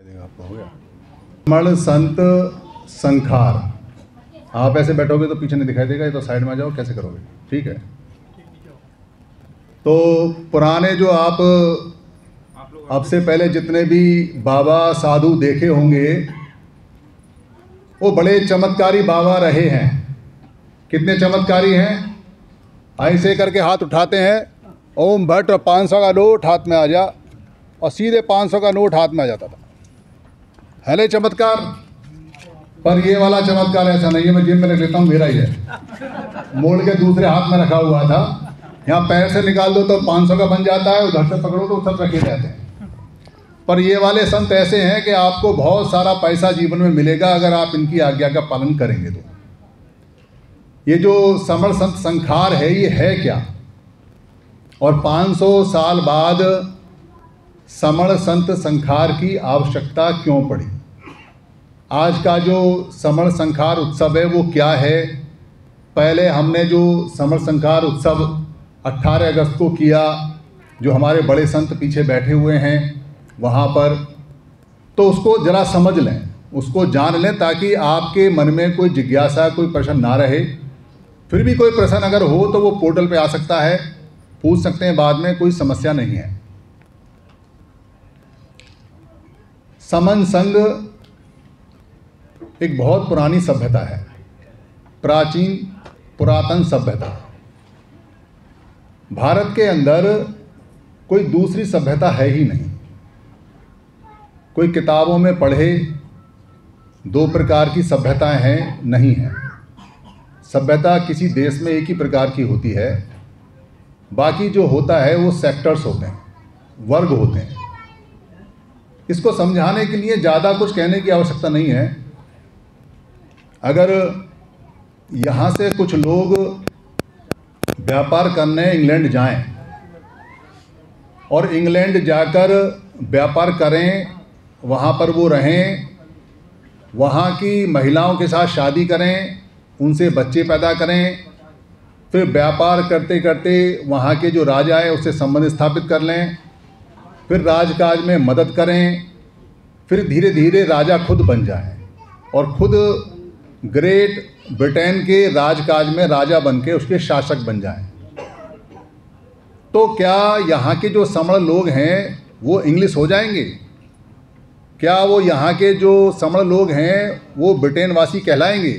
आपको हो गया। समण संत संखार, आप ऐसे बैठोगे तो पीछे नहीं दिखाई देगा, ये तो साइड में आ जाओ, कैसे करोगे? ठीक है। तो पुराने जो आप अब से पहले जितने भी बाबा साधु देखे होंगे वो बड़े चमत्कारी बाबा रहे हैं। कितने चमत्कारी हैं? ऐसे करके हाथ उठाते हैं, ओम भट्ट 500 का नोट हाथ में आ जा, और सीधे 500 का नोट हाथ में आ जाता था। है ना चमत्कार? पर ये वाला चमत्कार ऐसा नहीं है, मैं जेब में रख लेता हूँ, मेरा ही है। मोड़ के दूसरे हाथ में रखा हुआ था, यहाँ पैर से निकाल दो तो 500 का बन जाता है, उधर से पकड़ो तो सब रखे रहते हैं। पर ये वाले संत ऐसे हैं कि आपको बहुत सारा पैसा जीवन में मिलेगा अगर आप इनकी आज्ञा का पालन करेंगे तो। ये जो समण संत संखार है, ये है क्या? और 500 साल बाद समण संत संखार की आवश्यकता क्यों पड़ी? आज का जो समण संखार उत्सव है वो क्या है? पहले हमने जो समण संखार उत्सव 18 अगस्त को किया, जो हमारे बड़े संत पीछे बैठे हुए हैं वहाँ पर, तो उसको ज़रा समझ लें, उसको जान लें, ताकि आपके मन में कोई जिज्ञासा, कोई प्रश्न ना रहे। फिर भी कोई प्रश्न अगर हो तो वो पोर्टल पे आ सकता है, पूछ सकते हैं बाद में, कोई समस्या नहीं है। समन संघ एक बहुत पुरानी सभ्यता है, प्राचीन पुरातन सभ्यता। भारत के अंदर कोई दूसरी सभ्यता है ही नहीं। कोई किताबों में पढ़े 2 प्रकार की सभ्यताएं हैं, नहीं है। सभ्यता किसी देश में एक ही प्रकार की होती है, बाकी जो होता है वो सेक्टर्स होते हैं, वर्ग होते हैं। इसको समझाने के लिए ज़्यादा कुछ कहने की आवश्यकता नहीं है। अगर यहाँ से कुछ लोग व्यापार करने इंग्लैंड जाएं और इंग्लैंड जाकर व्यापार करें, वहाँ पर वो रहें, वहाँ की महिलाओं के साथ शादी करें, उनसे बच्चे पैदा करें, फिर व्यापार करते करते वहाँ के जो राजा है उससे संबंध स्थापित कर लें, फिर राजकाज में मदद करें, फिर धीरे धीरे राजा खुद बन जाएं और खुद ग्रेट ब्रिटेन के राजकाज में राजा बन के उसके शासक बन जाएं। तो क्या यहाँ के जो समण लोग हैं वो इंग्लिश हो जाएंगे? क्या वो यहाँ के जो समण लोग हैं वो ब्रिटेन वासी कहलाएंगे?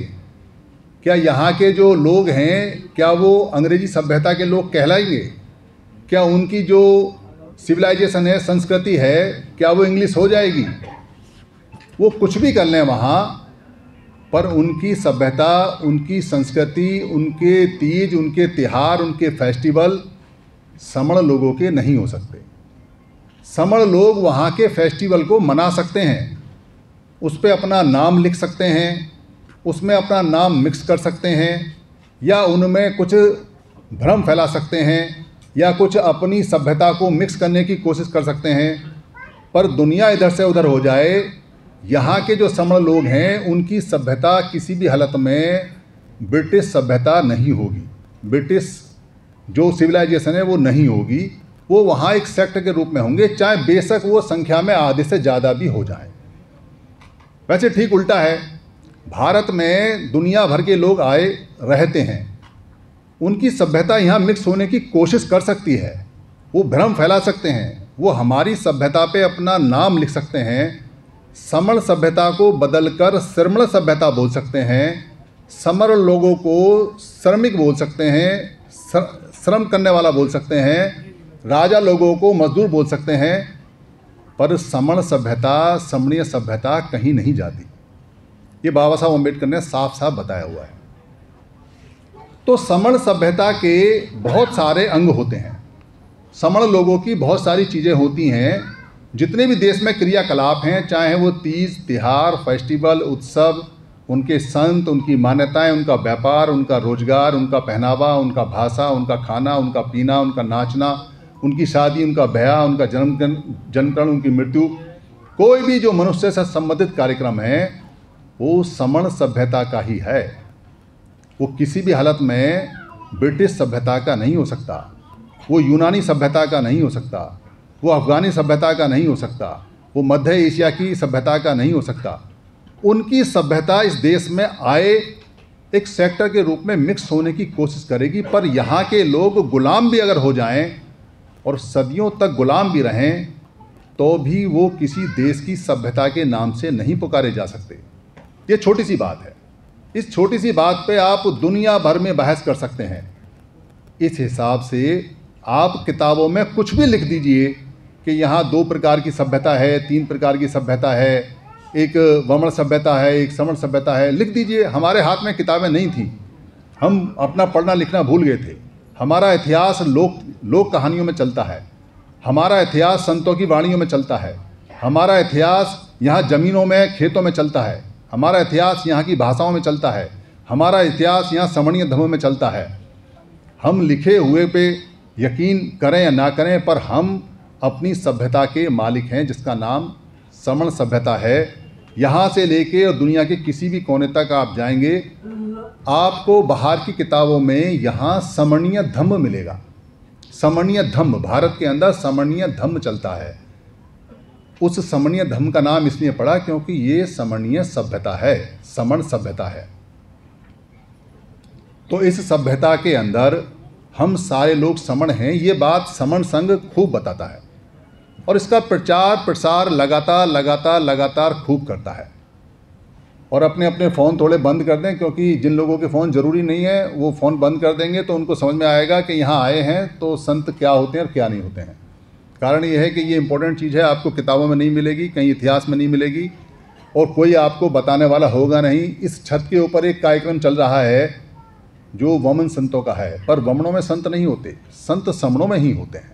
क्या यहाँ के जो लोग हैं क्या वो अंग्रेजी सभ्यता के लोग कहलाएंगे? क्या उनकी जो सिविलाइजेशन है, संस्कृति है, क्या वो इंग्लिश हो जाएगी? वो कुछ भी कर लें वहाँ, पर उनकी सभ्यता, उनकी संस्कृति, उनके तीज, उनके त्योहार, उनके फेस्टिवल समण लोगों के नहीं हो सकते। समण लोग वहाँ के फेस्टिवल को मना सकते हैं, उस पर अपना नाम लिख सकते हैं, उसमें अपना नाम मिक्स कर सकते हैं, या उनमें कुछ भ्रम फैला सकते हैं, या कुछ अपनी सभ्यता को मिक्स करने की कोशिश कर सकते हैं। पर दुनिया इधर से उधर हो जाए, यहाँ के जो समण लोग हैं उनकी सभ्यता किसी भी हालत में ब्रिटिश सभ्यता नहीं होगी। ब्रिटिश जो सिविलाइजेशन है वो नहीं होगी। वो वहाँ एक सेक्ट के रूप में होंगे, चाहे बेशक वो संख्या में आधे से ज़्यादा भी हो जाए। वैसे ठीक उल्टा है, भारत में दुनिया भर के लोग आए रहते हैं, उनकी सभ्यता यहाँ मिक्स होने की कोशिश कर सकती है, वो भ्रम फैला सकते हैं, वो हमारी सभ्यता पे अपना नाम लिख सकते हैं, समण सभ्यता को बदलकर श्रमण सभ्यता बोल सकते हैं, समण लोगों को श्रमिक बोल सकते हैं, श्रम करने वाला बोल सकते हैं, राजा लोगों को मजदूर बोल सकते हैं, पर समण सभ्यता, समणीय सभ्यता कहीं नहीं जाती। ये बाबा साहब अम्बेडकर ने साफ साफ बताया हुआ है। तो समण सभ्यता के बहुत सारे अंग होते हैं, समण लोगों की बहुत सारी चीज़ें होती हैं। जितने भी देश में क्रियाकलाप हैं, चाहे वो तीज, त्योहार, फेस्टिवल, उत्सव, उनके संत, उनकी मान्यताएं, उनका व्यापार, उनका रोजगार, उनका पहनावा, उनका भाषा, उनका खाना, उनका पीना, उनका नाचना, उनकी शादी, उनका ब्याह, उनका जन्मकरण, उनकी मृत्यु, कोई भी जो मनुष्य से संबंधित कार्यक्रम है वो समण सभ्यता का ही है। वो किसी भी हालत में ब्रिटिश सभ्यता का नहीं हो सकता, वो यूनानी सभ्यता का नहीं हो सकता, वो अफ़गानी सभ्यता का नहीं हो सकता, वो मध्य एशिया की सभ्यता का नहीं हो सकता। उनकी सभ्यता इस देश में आए एक सेक्टर के रूप में मिक्स होने की कोशिश करेगी, पर यहाँ के लोग गुलाम भी अगर हो जाएं और सदियों तक गुलाम भी रहें तो भी वो किसी देश की सभ्यता के नाम से नहीं पुकारे जा सकते। ये छोटी सी बात है। इस छोटी सी बात पे आप दुनिया भर में बहस कर सकते हैं। इस हिसाब से आप किताबों में कुछ भी लिख दीजिए कि यहाँ 2 प्रकार की सभ्यता है, 3 प्रकार की सभ्यता है, एक वमन सभ्यता है, एक समण सभ्यता है, लिख दीजिए। हमारे हाथ में किताबें नहीं थी, हम अपना पढ़ना लिखना भूल गए थे। हमारा इतिहास लोक कहानियों में चलता है, हमारा इतिहास संतों की वाणियों में चलता है, हमारा इतिहास यहाँ ज़मीनों में खेतों में चलता है, हमारा इतिहास यहाँ की भाषाओं में चलता है, हमारा इतिहास यहाँ समणीय धर्मों में चलता है। हम लिखे हुए पे यकीन करें या ना करें, पर हम अपनी सभ्यता के मालिक हैं, जिसका नाम समण सभ्यता है। यहाँ से लेके और दुनिया के किसी भी कोने तक आप जाएंगे, आपको बाहर की किताबों में यहाँ समणीय धम्म मिलेगा। समणीय धम्म, भारत के अंदर समणीय धम्म चलता है। उस समणीय धम्म का नाम इसलिए पड़ा क्योंकि ये समणीय सभ्यता है, समण सभ्यता है। तो इस सभ्यता के अंदर हम सारे लोग समण हैं, ये बात समण संघ खूब बताता है और इसका प्रचार प्रसार लगातार खूब करता है। और अपने अपने फ़ोन थोड़े बंद कर दें, क्योंकि जिन लोगों के फ़ोन ज़रूरी नहीं है वो फ़ोन बंद कर देंगे तो उनको समझ में आएगा कि यहाँ आए हैं तो संत क्या होते हैं और क्या नहीं होते हैं। कारण ये है कि ये इंपॉर्टेंट चीज़ है, आपको किताबों में नहीं मिलेगी, कहीं इतिहास में नहीं मिलेगी और कोई आपको बताने वाला होगा नहीं। इस छत के ऊपर एक कार्यक्रम चल रहा है जो वमन संतों का है, पर वमनों में संत नहीं होते, संत समणों में ही होते हैं।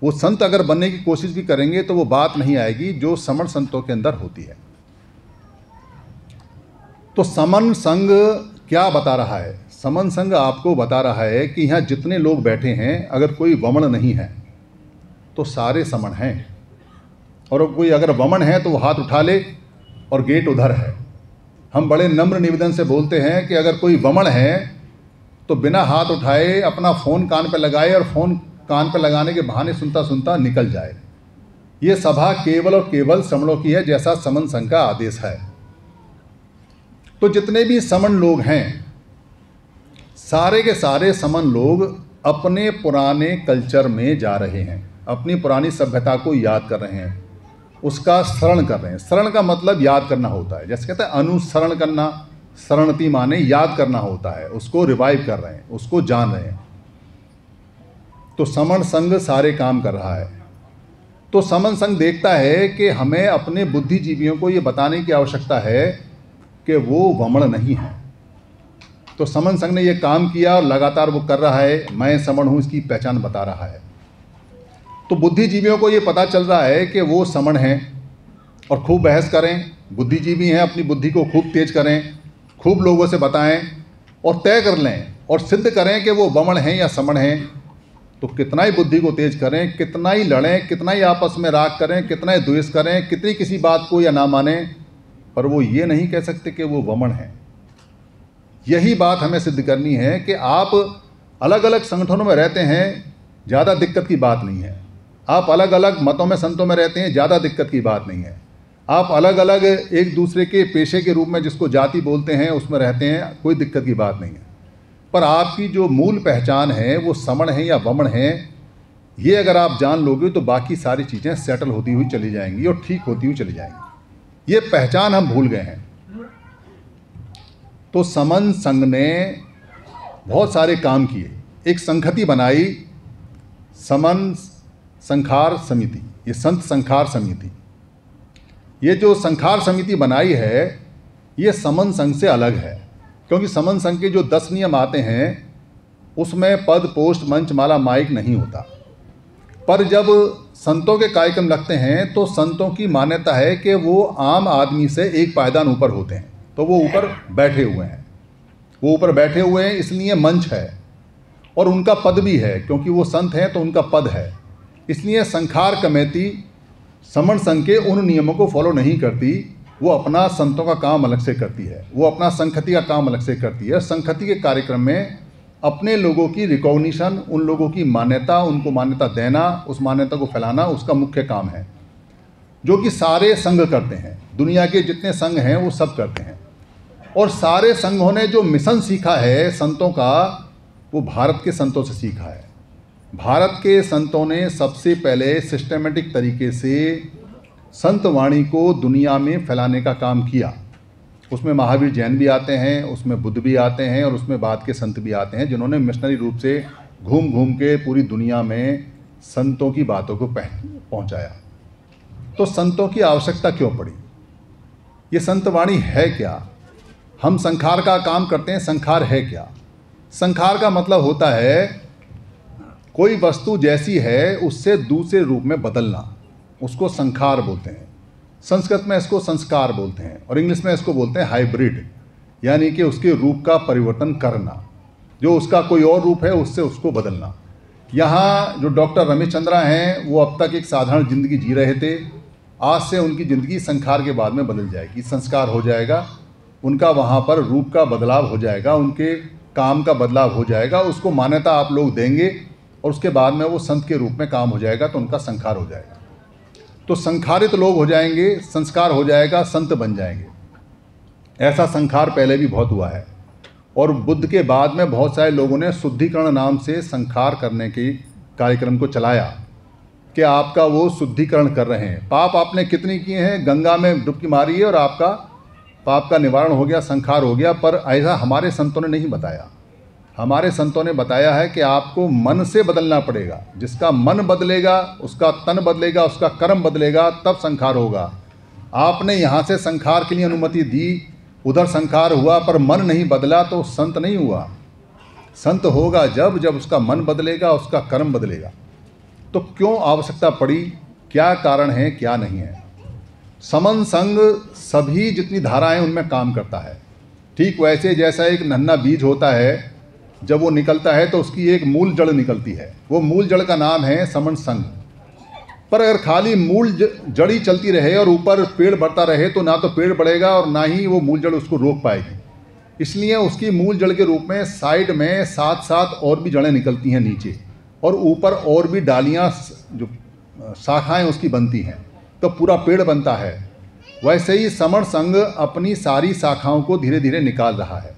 वो संत अगर बनने की कोशिश भी करेंगे तो वो बात नहीं आएगी जो समण संतों के अंदर होती है। तो समन संघ क्या बता रहा है? समन संघ आपको बता रहा है कि यहाँ जितने लोग बैठे हैं, अगर कोई वमन नहीं है तो सारे समण हैं, और कोई अगर वमन है तो वो हाथ उठा ले और गेट उधर है। हम बड़े नम्र निवेदन से बोलते हैं कि अगर कोई वमन है तो बिना हाथ उठाए अपना फ़ोन कान पर लगाए और फ़ोन कान पर लगाने के बहाने सुनता सुनता निकल जाए। ये सभा केवल और केवल समणों की है, जैसा समन संघ का आदेश है। तो जितने भी समण लोग हैं, सारे के सारे समण लोग अपने पुराने कल्चर में जा रहे हैं, अपनी पुरानी सभ्यता को याद कर रहे हैं, उसका शरण कर रहे हैं। शरण का मतलब याद करना होता है, जैसे कहते हैं अनुसरण करना, शरणति माने याद करना होता है, उसको रिवाइव कर रहे हैं, उसको जान रहे हैं। तो समण संघ सारे काम कर रहा है। तो समण संघ देखता है कि हमें अपने बुद्धिजीवियों को ये बताने की आवश्यकता है कि वो वमन नहीं है। तो समन संघ ने ये काम किया और लगातार वो कर रहा है, मैं समण हूँ, इसकी पहचान बता रहा है। तो बुद्धिजीवियों को ये पता चल रहा है कि वो समण हैं और खूब बहस करें, बुद्धिजीवी हैं, अपनी बुद्धि को खूब तेज करें, खूब लोगों से बताएं और तय कर लें और सिद्ध करें कि वो वमन हैं या समण हैं। तो कितना ही बुद्धि को तेज करें, कितना ही लड़ें, कितना ही आपस में राग करें, कितना ही द्वेष करें, कितनी किसी बात को या ना मानें, पर वो ये नहीं कह सकते कि वो वमन है। यही बात हमें सिद्ध करनी है कि आप अलग अलग संगठनों में रहते हैं, ज़्यादा दिक्कत की बात नहीं है। आप अलग अलग मतों में संतों में रहते हैं, ज़्यादा दिक्कत की बात नहीं है। आप अलग अलग एक दूसरे के पेशे के रूप में जिसको जाति बोलते हैं उसमें रहते हैं, कोई दिक्कत की बात नहीं है। पर आपकी जो मूल पहचान है वो समण है या वमन है, ये अगर आप जान लोगे तो बाकी सारी चीज़ें सेटल होती हुई चली जाएंगी और ठीक होती हुई चली जाएंगी। ये पहचान हम भूल गए हैं। तो समन संघ ने बहुत सारे काम किए, एक संघति बनाई, समन संखार समिति, ये संत संखार समिति। ये जो संखार समिति बनाई है ये समन संघ से अलग है, क्योंकि समन संघ के जो 10 नियम आते हैं उसमें पद, पोस्ट, मंच, माला, माइक नहीं होता। पर जब संतों के कार्यक्रम लगते हैं तो संतों की मान्यता है कि वो आम आदमी से एक पायदान ऊपर होते हैं, तो वो ऊपर बैठे हुए हैं। वो ऊपर बैठे हुए हैं इसलिए मंच है और उनका पद भी है, क्योंकि वो संत हैं तो उनका पद है। इसलिए संखार कमेटी समण संघ के उन नियमों को फॉलो नहीं करती, वो अपना संतों का काम अलग से करती है, वो अपना संघति का काम अलग से करती है। संघति के कार्यक्रम में अपने लोगों की रिकॉग्निशन, उन लोगों की मान्यता, उनको मान्यता देना, उस मान्यता को फैलाना उसका मुख्य काम है। जो कि सारे संघ करते हैं, दुनिया के जितने संघ हैं वो सब करते हैं। और सारे संघों ने जो मिशन सीखा है संतों का, वो भारत के संतों से सीखा है। भारत के संतों ने सबसे पहले सिस्टमेटिक तरीके से संत वाणी को दुनिया में फैलाने का काम किया। उसमें महावीर जैन भी आते हैं, उसमें बुद्ध भी आते हैं, और उसमें बाद के संत भी आते हैं जिन्होंने मिशनरी रूप से घूम घूम के पूरी दुनिया में संतों की बातों को पहुंचाया। तो संतों की आवश्यकता क्यों पड़ी? ये संतवाणी है क्या? हम संखार का काम करते हैं, संखार है क्या? संखार का मतलब होता है कोई वस्तु जैसी है उससे दूसरे रूप में बदलना, उसको संखार बोलते हैं। संस्कृत में इसको संस्कार बोलते हैं, और इंग्लिश में इसको बोलते हैं हाइब्रिड, यानी कि उसके रूप का परिवर्तन करना, जो उसका कोई और रूप है उससे उसको बदलना। यहाँ जो डॉक्टर रमेश चंद्रा हैं वो अब तक एक साधारण ज़िंदगी जी रहे थे, आज से उनकी ज़िंदगी संखार के बाद में बदल जाएगी, संस्कार हो जाएगा, उनका वहाँ पर रूप का बदलाव हो जाएगा, उनके काम का बदलाव हो जाएगा, उसको मान्यता आप लोग देंगे और उसके बाद में वो संत के रूप में काम हो जाएगा, तो उनका संखार हो जाएगा। तो संखारित लोग हो जाएंगे, संस्कार हो जाएगा, संत बन जाएंगे। ऐसा संखार पहले भी बहुत हुआ है, और बुद्ध के बाद में बहुत सारे लोगों ने शुद्धिकरण नाम से संखार करने के कार्यक्रम को चलाया कि आपका वो शुद्धिकरण कर रहे हैं। पाप आपने कितनी किए हैं, गंगा में डुबकी मारी है और आपका पाप का निवारण हो गया, संखार हो गया। पर ऐसा हमारे संतों ने नहीं बताया। हमारे संतों ने बताया है कि आपको मन से बदलना पड़ेगा। जिसका मन बदलेगा, उसका तन बदलेगा, उसका कर्म बदलेगा, तब संखार होगा। आपने यहाँ से संखार के लिए अनुमति दी, उधर संखार हुआ पर मन नहीं बदला, तो संत नहीं हुआ। संत होगा जब उसका मन बदलेगा, उसका कर्म बदलेगा। तो क्यों आवश्यकता पड़ी, क्या कारण है, क्या नहीं है? समन संग सभी जितनी धाराएं उनमें काम करता है। ठीक वैसे जैसा एक नन्हा बीज होता है, जब वो निकलता है तो उसकी एक मूल जड़ निकलती है, वो मूल जड़ का नाम है समन संग। पर अगर खाली मूल जड़ी चलती रहे और ऊपर पेड़ बढ़ता रहे तो ना तो पेड़ बढ़ेगा और ना ही वो मूल जड़ उसको रोक पाएगी। इसलिए उसकी मूल जड़ के रूप में साइड में साथ साथ और भी जड़ें निकलती हैं नीचे, और ऊपर और भी डालियाँ जो शाखाएं उसकी बनती हैं, तो पूरा पेड़ बनता है। वैसे ही समण संघ अपनी सारी शाखाओं को धीरे धीरे निकाल रहा है,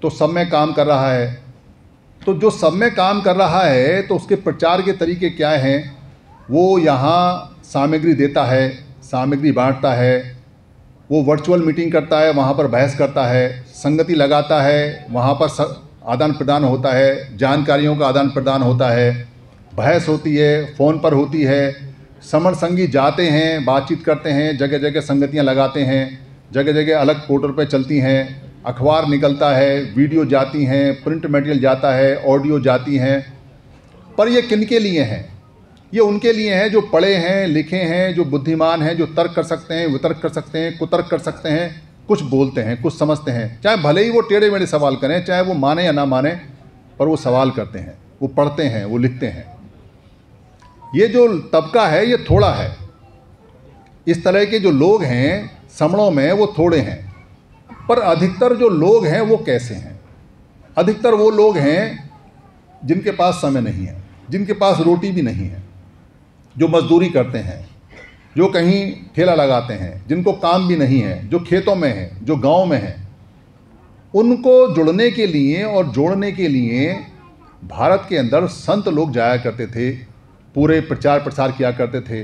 तो सब में काम कर रहा है। तो जो सब में काम कर रहा है तो उसके प्रचार के तरीके क्या हैं? वो यहाँ सामग्री देता है, सामग्री बांटता है, वो वर्चुअल मीटिंग करता है, वहाँ पर बहस करता है, संगति लगाता है, वहाँ पर आदान प्रदान होता है, जानकारियों का आदान प्रदान होता है, बहस होती है, फ़ोन पर होती है। समण संगी जाते हैं, बातचीत करते हैं, जगह जगह संगतियाँ लगाते हैं, जगह जगह अलग पोर्टल पर चलती हैं, अखबार निकलता है, वीडियो जाती हैं, प्रिंट मटेरियल जाता है, ऑडियो जाती हैं। पर ये किन के लिए हैं? ये उनके लिए हैं जो पढ़े हैं, लिखे हैं, जो बुद्धिमान हैं, जो तर्क कर सकते हैं, वितर्क कर सकते हैं, कुतर्क कर सकते हैं, कुछ बोलते हैं, कुछ समझते हैं। चाहे भले ही वो टेढ़े मेढ़े सवाल करें, चाहे वो माने या ना माने, पर वो सवाल करते हैं, वो पढ़ते हैं, वो लिखते हैं। ये जो तबका है ये थोड़ा है। इस तरह के जो लोग हैं समणों में वो थोड़े हैं, पर अधिकतर जो लोग हैं वो कैसे हैं? अधिकतर वो लोग हैं जिनके पास समय नहीं है, जिनके पास रोटी भी नहीं है, जो मजदूरी करते हैं, जो कहीं ठेला लगाते हैं, जिनको काम भी नहीं है, जो खेतों में हैं, जो गांव में हैं। उनको जुड़ने के लिए और जोड़ने के लिए भारत के अंदर संत लोग जाया करते थे, पूरे प्रचार प्रसार किया करते थे।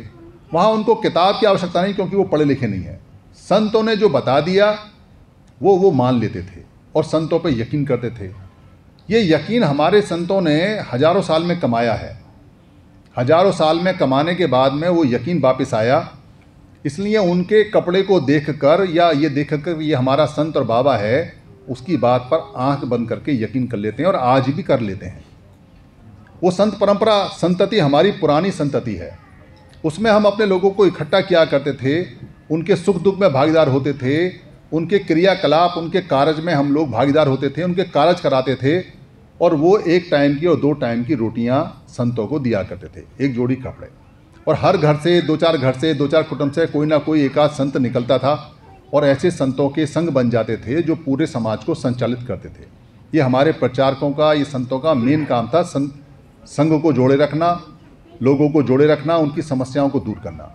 वहाँ उनको किताब की आवश्यकता नहीं, क्योंकि वो पढ़े लिखे नहीं हैं। संतों ने जो बता दिया वो मान लेते थे और संतों पे यकीन करते थे। ये यकीन हमारे संतों ने हजारों साल में कमाया है। हजारों साल में कमाने के बाद में वो यकीन वापस आया। इसलिए उनके कपड़े को देखकर या ये देखकर ये हमारा संत और बाबा है, उसकी बात पर आंख बंद करके यकीन कर लेते हैं, और आज भी कर लेते हैं। वो संत परंपरा संतति हमारी पुरानी संतति है। उसमें हम अपने लोगों को इकट्ठा किया करते थे, उनके सुख दुख में भागीदार होते थे, उनके क्रियाकलाप, उनके कार्य में हम लोग भागीदार होते थे, उनके कार्य कराते थे, और वो 1 टाइम की और 2 टाइम की रोटियां संतों को दिया करते थे, 1 जोड़ी कपड़े। और हर घर से 2-4 घर से 2-4 कुटुंब से कोई ना कोई एकाध संत निकलता था, और ऐसे संतों के संघ बन जाते थे जो पूरे समाज को संचालित करते थे। ये हमारे प्रचारकों का, ये संतों का मेन काम था, संघ को जोड़े रखना, लोगों को जोड़े रखना, उनकी समस्याओं को दूर करना।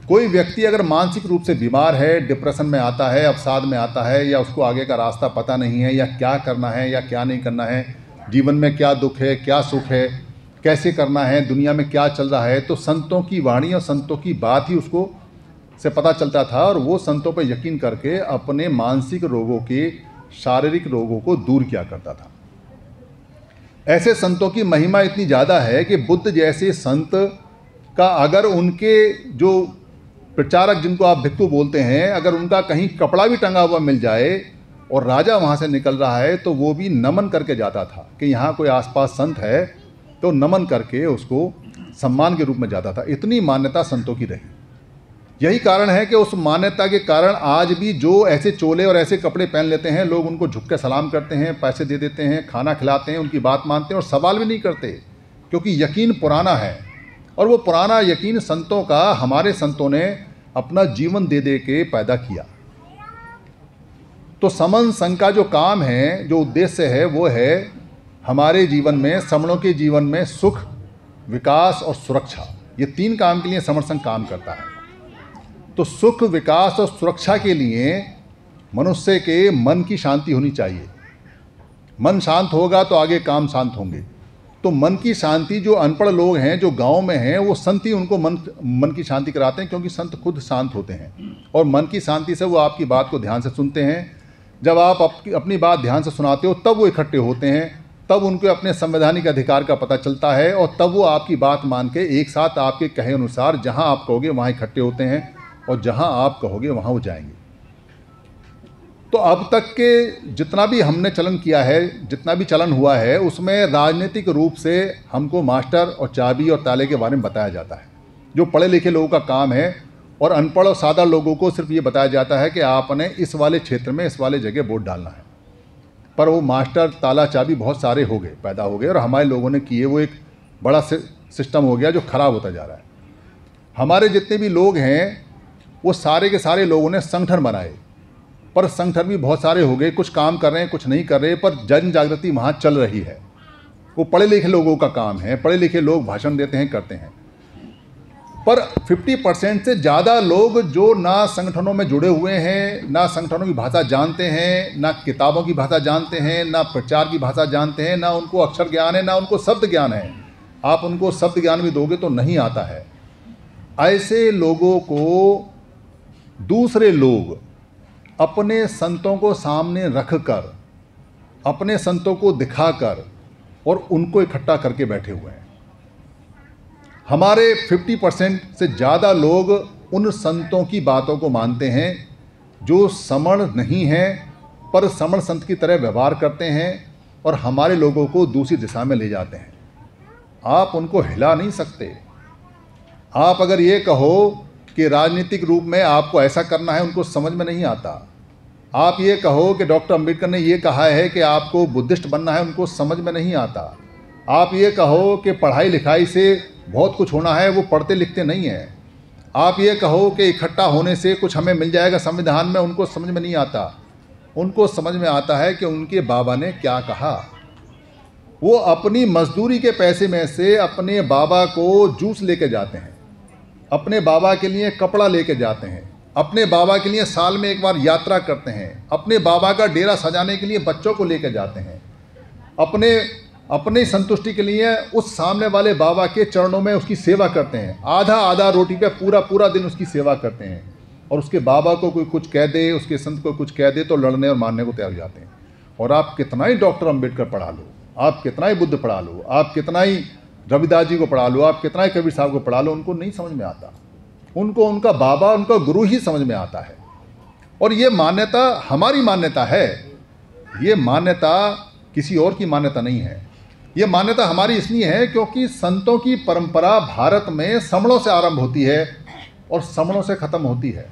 कोई व्यक्ति अगर मानसिक रूप से बीमार है, डिप्रेशन में आता है, अवसाद में आता है, या उसको आगे का रास्ता पता नहीं है, या क्या करना है या क्या नहीं करना है, जीवन में क्या दुख है क्या सुख है, कैसे करना है, दुनिया में क्या चल रहा है, तो संतों की वाणी और संतों की बात ही उसको से पता चलता था, और वो संतों पर यकीन करके अपने मानसिक रोगों के, शारीरिक रोगों को दूर किया करता था। ऐसे संतों की महिमा इतनी ज़्यादा है कि बुद्ध जैसे संत का अगर उनके जो प्रचारक, जिनको आप भिक्षु बोलते हैं, अगर उनका कहीं कपड़ा भी टंगा हुआ मिल जाए और राजा वहाँ से निकल रहा है तो वो भी नमन करके जाता था कि यहाँ कोई आसपास संत है, तो नमन करके उसको सम्मान के रूप में जाता था। इतनी मान्यता संतों की रही। यही कारण है कि उस मान्यता के कारण आज भी जो ऐसे चोले और ऐसे कपड़े पहन लेते हैं, लोग उनको झुक के सलाम करते हैं, पैसे दे देते हैं, खाना खिलाते हैं, उनकी बात मानते हैं और सवाल भी नहीं करते, क्योंकि यकीन पुराना है। और वो पुराना यकीन संतों का, हमारे संतों ने अपना जीवन दे दे के पैदा किया। तो समन संघ का जो काम है, जो उद्देश्य है, वो है हमारे जीवन में, समणों के जीवन में सुख, विकास और सुरक्षा। ये 3 काम के लिए समण संघ काम करता है। तो सुख, विकास और सुरक्षा के लिए मनुष्य के मन की शांति होनी चाहिए। मन शांत होगा तो आगे काम शांत होंगे। तो मन की शांति, जो अनपढ़ लोग हैं, जो गांव में हैं, वो संत ही उनको मन की शांति कराते हैं, क्योंकि संत खुद शांत होते हैं। और मन की शांति से वो आपकी बात को ध्यान से सुनते हैं। जब आप अपनी बात ध्यान से सुनाते हो तब वो इकट्ठे होते हैं, तब उनको अपने संवैधानिक अधिकार का पता चलता है, और तब वो आपकी बात मान के एक साथ आपके कहे अनुसार जहाँ आप कहोगे वहाँ इकट्ठे होते हैं, और जहाँ आप कहोगे वहाँ वो जाएंगे। तो अब तक के जितना भी हमने चलन किया है, जितना भी चलन हुआ है, उसमें राजनीतिक रूप से हमको मास्टर और चाबी और ताले के बारे में बताया जाता है, जो पढ़े लिखे लोगों का काम है। और अनपढ़ और सादा लोगों को सिर्फ ये बताया जाता है कि आपने इस वाले क्षेत्र में, इस वाले जगह वोट डालना है। पर वो मास्टर, ताला, चाबी बहुत सारे हो गए, पैदा हो गए, और हमारे लोगों ने किए, वो एक बड़ा सिस्टम हो गया जो ख़राब होता जा रहा है। हमारे जितने भी लोग हैं वो सारे के सारे लोगों ने संगठन बनाए, पर संगठन भी बहुत सारे हो गए, कुछ काम कर रहे हैं, कुछ नहीं कर रहे, पर जन जागृति वहाँ चल रही है। वो पढ़े लिखे लोगों का काम है, पढ़े लिखे लोग भाषण देते हैं, करते हैं। पर 50% से ज़्यादा लोग जो ना संगठनों में जुड़े हुए हैं, ना संगठनों की भाषा जानते हैं, ना किताबों की भाषा जानते हैं, ना प्रचार की भाषा जानते हैं, ना उनको अक्षर ज्ञान है, ना उनको शब्द ज्ञान है। आप उनको शब्द ज्ञान भी दोगे तो नहीं आता है। ऐसे लोगों को दूसरे लोग अपने संतों को सामने रखकर, अपने संतों को दिखाकर और उनको इकट्ठा करके बैठे हुए हैं। हमारे 50% से ज़्यादा लोग उन संतों की बातों को मानते हैं जो समण नहीं हैं, पर समण संत की तरह व्यवहार करते हैं और हमारे लोगों को दूसरी दिशा में ले जाते हैं। आप उनको हिला नहीं सकते। आप अगर ये कहो कि राजनीतिक रूप में आपको ऐसा करना है, उनको समझ में नहीं आता। आप ये कहो कि डॉक्टर अंबेडकर ने ये कहा है कि आपको बुद्धिस्ट बनना है, उनको समझ में नहीं आता। आप ये कहो कि पढ़ाई लिखाई से बहुत कुछ होना है, वो पढ़ते लिखते नहीं हैं। आप ये कहो कि इकट्ठा होने से कुछ हमें मिल जाएगा संविधान में, उनको समझ में नहीं आता। उनको समझ में आता है कि उनके बाबा ने क्या कहा। वो अपनी मजदूरी के पैसे में से अपने बाबा को जूस लेके जाते हैं, अपने बाबा के लिए कपड़ा लेके जाते हैं, अपने बाबा के लिए साल में एक बार यात्रा करते हैं, अपने बाबा का डेरा सजाने के लिए बच्चों को लेके जाते हैं, अपने संतुष्टि के लिए उस सामने वाले बाबा के चरणों में उसकी सेवा करते हैं। आधा आधा रोटी पे पूरा पूरा दिन उसकी सेवा करते हैं। और उसके बाबा को कोई कुछ कह दे, उसके संत को कुछ कह दे तो लड़ने और मारने को तैयार हो जाते हैं। और आप कितना ही डॉक्टर अंबेडकर पढ़ा लो, आप कितना ही बुद्ध पढ़ा लो, आप कितना ही रविदास जी को पढ़ा लो, आप कितना ही कबीर साहब को पढ़ा लो, उनको नहीं समझ में आता। उनको उनका बाबा, उनका गुरु ही समझ में आता है। और ये मान्यता हमारी मान्यता है, ये मान्यता किसी और की मान्यता नहीं है। ये मान्यता हमारी इसलिए है क्योंकि संतों की परंपरा भारत में समणों से आरंभ होती है और समणों से ख़त्म होती है।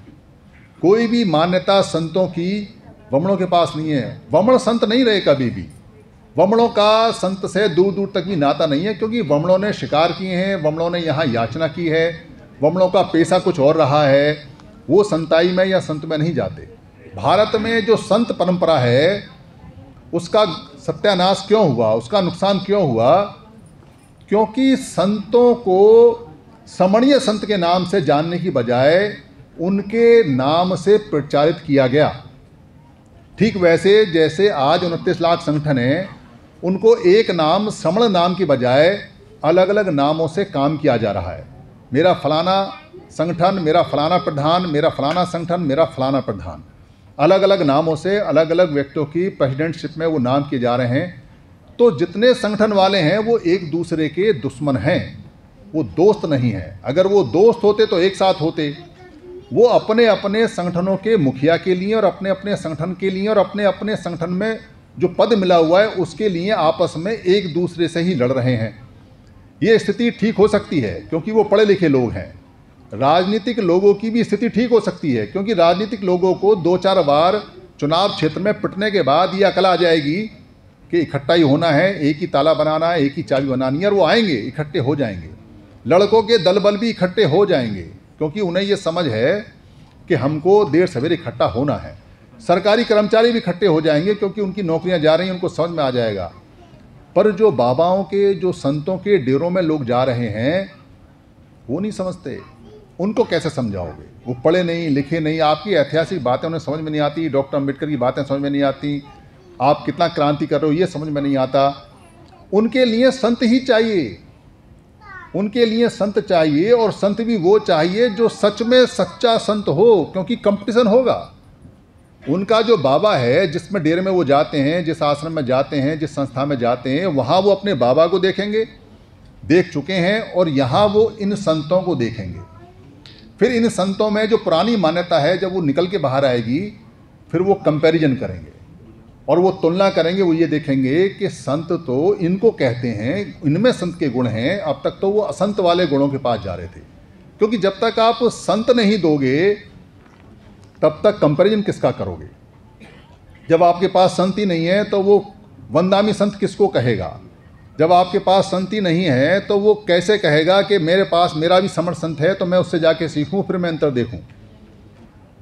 कोई भी मान्यता संतों की वमणों के पास नहीं है। वमण संत नहीं रहे कभी भी। वमणों का संत से दूर दूर तक भी नाता नहीं है, क्योंकि वमणों ने शिकार किए हैं, वमणों ने यहाँ याचना की है, वमणों का पेशा कुछ और रहा है। वो संताई में या संत में नहीं जाते। भारत में जो संत परंपरा है उसका सत्यानाश क्यों हुआ, उसका नुकसान क्यों हुआ? क्योंकि संतों को समणीय संत के नाम से जानने की बजाय उनके नाम से प्रचारित किया गया। ठीक वैसे जैसे आज 29 लाख संगठन हैं, उनको एक नाम समण नाम की बजाय अलग अलग नामों से काम किया जा रहा है। मेरा फलाना संगठन, मेरा फलाना प्रधान, मेरा फलाना संगठन, मेरा फलाना प्रधान, अलग अलग नामों से अलग अलग व्यक्तियों की प्रेसिडेंटशिप में वो नाम किए जा रहे हैं। तो जितने संगठन वाले हैं वो एक दूसरे के दुश्मन हैं, वो दोस्त नहीं हैं। अगर वो दोस्त होते तो एक साथ होते। वो अपने अपने संगठनों के मुखिया के लिए और अपने अपने संगठन के लिए और अपने अपने संगठन में जो पद मिला हुआ है उसके लिए आपस में एक दूसरे से ही लड़ रहे हैं। ये स्थिति ठीक हो सकती है क्योंकि वो पढ़े लिखे लोग हैं। राजनीतिक लोगों की भी स्थिति ठीक हो सकती है क्योंकि राजनीतिक लोगों को 2-4 बार चुनाव क्षेत्र में पिटने के बाद ये अकल आ जाएगी कि इकट्ठा ही होना है, एक ही ताला बनाना है, एक ही चाबी बनानी है, और वो आएंगे, इकट्ठे हो जाएंगे। लड़कों के दल बल भी इकट्ठे हो जाएंगे क्योंकि उन्हें ये समझ है कि हमको देर सवेरे इकट्ठा होना है। सरकारी कर्मचारी भी इकट्ठे हो जाएंगे क्योंकि उनकी नौकरियां जा रही हैं, उनको समझ में आ जाएगा। पर जो बाबाओं के, जो संतों के डेरों में लोग जा रहे हैं वो नहीं समझते। उनको कैसे समझाओगे? वो पढ़े नहीं लिखे नहीं, आपकी ऐतिहासिक बातें उन्हें समझ में नहीं आती, डॉक्टर अम्बेडकर की बातें समझ में नहीं आती, आप कितना क्रांति कर रहे हो ये समझ में नहीं आता। उनके लिए संत ही चाहिए, उनके लिए संत चाहिए, और संत भी वो चाहिए जो सच में सच्चा संत हो, क्योंकि कंपटीशन होगा। उनका जो बाबा है, जिसमें डेरे में वो जाते हैं, जिस आश्रम में जाते हैं, जिस संस्था में जाते हैं, वहाँ वो अपने बाबा को देखेंगे, देख चुके हैं, और यहाँ वो इन संतों को देखेंगे। फिर इन संतों में जो पुरानी मान्यता है जब वो निकल के बाहर आएगी, फिर वो कंपैरिजन करेंगे और वो तुलना करेंगे। वो ये देखेंगे कि संत तो इनको कहते हैं, इनमें संत के गुण हैं, अब तक तो वो असंत वाले गुणों के पास जा रहे थे। क्योंकि जब तक आप संत नहीं दोगे तब तक कंपैरिजन किसका करोगे? जब आपके पास संत ही नहीं है तो वो वंदामी संत किसको कहेगा? जब आपके पास संत ही नहीं है तो वो कैसे कहेगा कि मेरे पास मेरा भी समर्थ संत है तो मैं उससे जाके सीखूं, फिर मैं अंतर देखूं?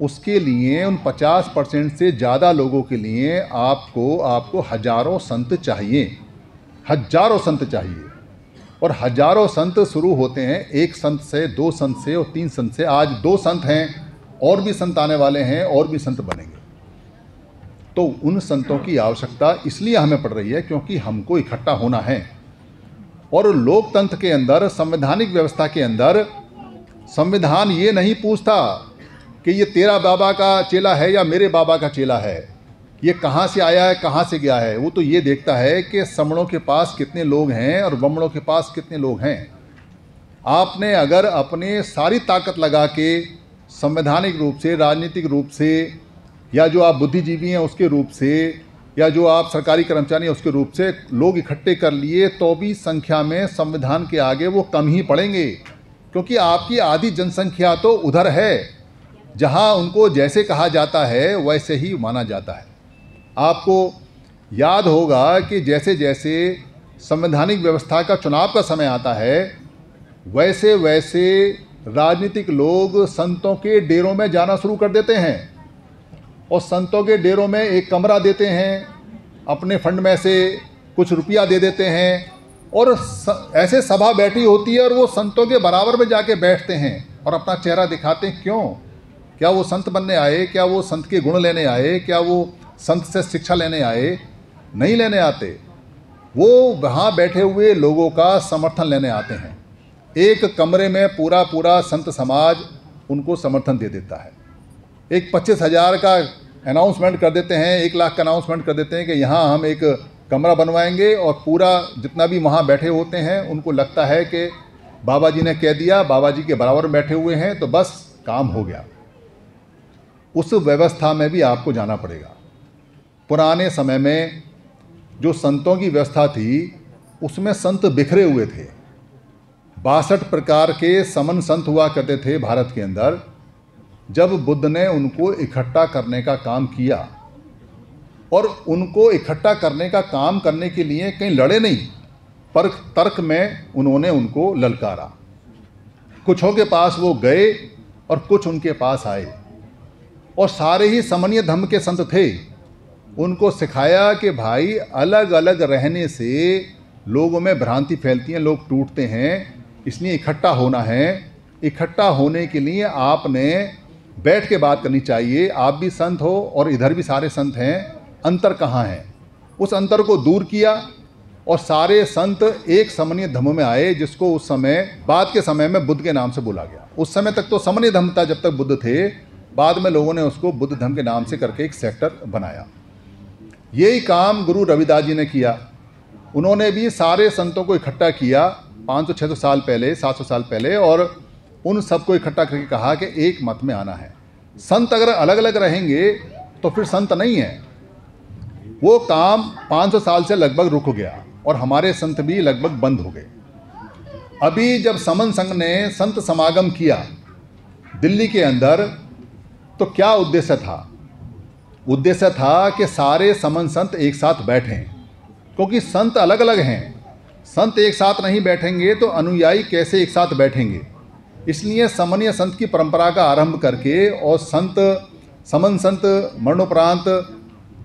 उसके लिए उन 50% से ज़्यादा लोगों के लिए आपको हजारों संत चाहिए, हजारों संत चाहिए। और हजारों संत शुरू होते हैं एक संत से, 2 संत से और 3 संत से। आज 2 संत हैं, और भी संत आने वाले हैं, और भी संत बनेंगे। तो उन संतों की आवश्यकता इसलिए हमें पड़ रही है क्योंकि हमको इकट्ठा होना है। और लोकतंत्र के अंदर, संवैधानिक व्यवस्था के अंदर, संविधान ये नहीं पूछता कि ये तेरा बाबा का चेला है या मेरे बाबा का चेला है, ये कहाँ से आया है, कहाँ से गया है। वो तो ये देखता है कि समणों के पास कितने लोग हैं और बमणों के पास कितने लोग हैं। आपने अगर अपने सारी ताकत लगा के संवैधानिक रूप से, राजनीतिक रूप से, या जो आप बुद्धिजीवी हैं उसके रूप से, या जो आप सरकारी कर्मचारी हैं उसके रूप से लोग इकट्ठे कर लिए, तो भी संख्या में संविधान के आगे वो कम ही पड़ेंगे। क्योंकि आपकी आधी जनसंख्या तो उधर है जहां उनको जैसे कहा जाता है वैसे ही माना जाता है। आपको याद होगा कि जैसे जैसे संवैधानिक व्यवस्था का चुनाव का समय आता है, वैसे वैसे राजनीतिक लोग संतों के डेरों में जाना शुरू कर देते हैं और संतों के डेरों में एक कमरा देते हैं, अपने फंड में से कुछ रुपया दे देते हैं, और ऐसे सभा बैठी होती है और वो संतों के बराबर में जाके बैठते हैं और अपना चेहरा दिखाते हैं। क्यों? क्या वो संत बनने आए? क्या वो संत के गुण लेने आए? क्या वो संत से शिक्षा लेने आए? नहीं लेने आते। वो वहाँ बैठे हुए लोगों का समर्थन लेने आते हैं। एक कमरे में पूरा पूरा संत समाज उनको समर्थन दे देता है। एक 25,000 का अनाउंसमेंट कर देते हैं, 1 लाख का अनाउंसमेंट कर देते हैं कि यहाँ हम एक कमरा बनवाएंगे, और पूरा जितना भी वहाँ बैठे होते हैं उनको लगता है कि बाबा जी ने कह दिया, बाबा जी के बराबर बैठे हुए हैं तो बस काम हो गया। उस व्यवस्था में भी आपको जाना पड़ेगा। पुराने समय में जो संतों की व्यवस्था थी उसमें संत बिखरे हुए थे। 62 प्रकार के समन संत हुआ करते थे भारत के अंदर। जब बुद्ध ने उनको इकट्ठा करने का काम किया, और उनको इकट्ठा करने का काम करने के लिए कहीं लड़े नहीं, पर तर्क में उन्होंने उनको ललकारा। कुछों के पास वो गए और कुछ उनके पास आए, और सारे ही समन्वय धर्म के संत थे। उनको सिखाया कि भाई अलग अलग रहने से लोगों में भ्रांति फैलती है, लोग टूटते हैं। इसलिए इकट्ठा होना है। इकट्ठा होने के लिए आपने बैठ के बात करनी चाहिए। आप भी संत हो और इधर भी सारे संत हैं, अंतर कहाँ है? उस अंतर को दूर किया और सारे संत एक समन्वय धर्म में आए, जिसको उस समय बाद के समय में बुद्ध के नाम से बोला गया। उस समय तक तो समन्वय धर्म था जब तक बुद्ध थे, बाद में लोगों ने उसको बुद्ध धर्म के नाम से करके एक सेक्टर बनाया। यही काम गुरु रविदास जी ने किया। उन्होंने भी सारे संतों को इकट्ठा किया 500-600 साल पहले, 700 साल पहले, और उन सबको इकट्ठा करके कहा कि एक मत में आना है। संत अगर अलग अलग रहेंगे तो फिर संत नहीं है। वो काम 500 साल से लगभग रुक गया और हमारे संत भी लगभग बंद हो गए। अभी जब समन संघ ने संत समागम किया दिल्ली के अंदर, तो क्या उद्देश्य था? उद्देश्य था कि सारे समन संत एक साथ बैठें, क्योंकि संत अलग अलग हैं। संत एक साथ नहीं बैठेंगे तो अनुयायी कैसे एक साथ बैठेंगे? इसलिए समन्वय संत की परंपरा का आरंभ करके और संत समन संत मरणोपरांत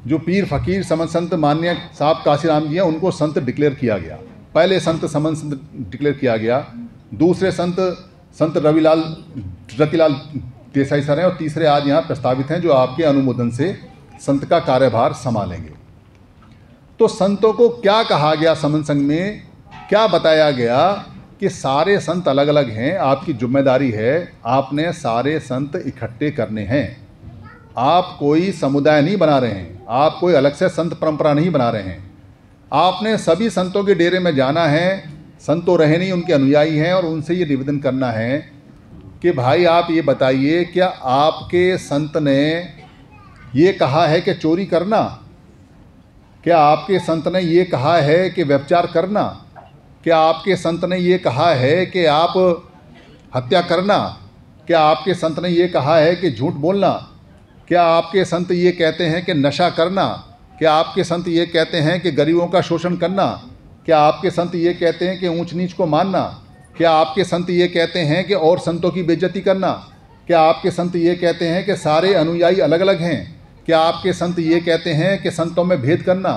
जो पीर फकीर समन संत मान्य साहब काशीराम जी हैं, उनको संत डिक्लेयर किया गया। पहले संत समन संत डिक्लेयर किया गया, दूसरे संत रतिलाल देसाई सर हैं, और तीसरे आज यहाँ प्रस्तावित हैं जो आपके अनुमोदन से संत का कार्यभार संभालेंगे। तो संतों को क्या कहा गया? समन संघ में क्या बताया गया कि सारे संत अलग अलग हैं, आपकी जिम्मेदारी है, आपने सारे संत इकट्ठे करने हैं। आप कोई समुदाय नहीं बना रहे हैं, आप कोई अलग से संत परंपरा नहीं बना रहे हैं। आपने सभी संतों के डेरे में जाना है, संत तो रहे नहीं, उनके अनुयायी हैं, और उनसे ये निवेदन करना है कि भाई आप ये बताइए, क्या आपके संत ने ये कहा है कि चोरी करना? क्या आपके संत ने ये कहा है कि व्यभिचार करना? क्या आपके संत ने ये कहा है कि आप हत्या करना? क्या आपके संत ने ये कहा है कि झूठ बोलना? क्या आपके संत ये कहते हैं कि नशा करना? क्या आपके संत ये कहते हैं कि गरीबों का शोषण करना? क्या आपके संत ये कहते हैं कि ऊंच नीच को मानना? क्या आपके संत ये कहते हैं कि और संतों की बेइज्जती करना? क्या आपके संत ये कहते हैं कि सारे अनुयायी अलग अलग हैं? क्या आपके संत ये कहते हैं कि संतों में भेद करना?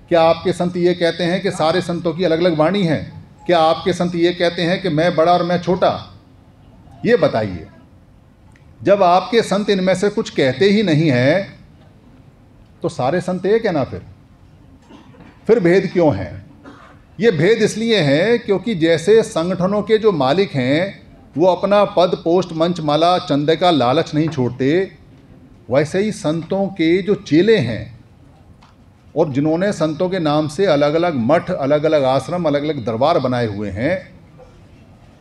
क्या आपके संत ये कहते हैं कि सारे संतों की अलग अलग वाणी है? क्या आपके संत ये कहते हैं कि मैं बड़ा और मैं छोटा? ये बताइए। जब आपके संत इनमें से कुछ कहते ही नहीं हैं तो सारे संत एक है ना? फिर भेद क्यों है? ये भेद इसलिए है क्योंकि जैसे संगठनों के जो मालिक हैं वो अपना पद, पोस्ट, मंच, माला, चंदे का लालच नहीं छोड़ते, वैसे ही संतों के जो चेले हैं और जिन्होंने संतों के नाम से अलग अलग मठ, अलग अलग आश्रम, अलग अलग दरबार बनाए हुए हैं,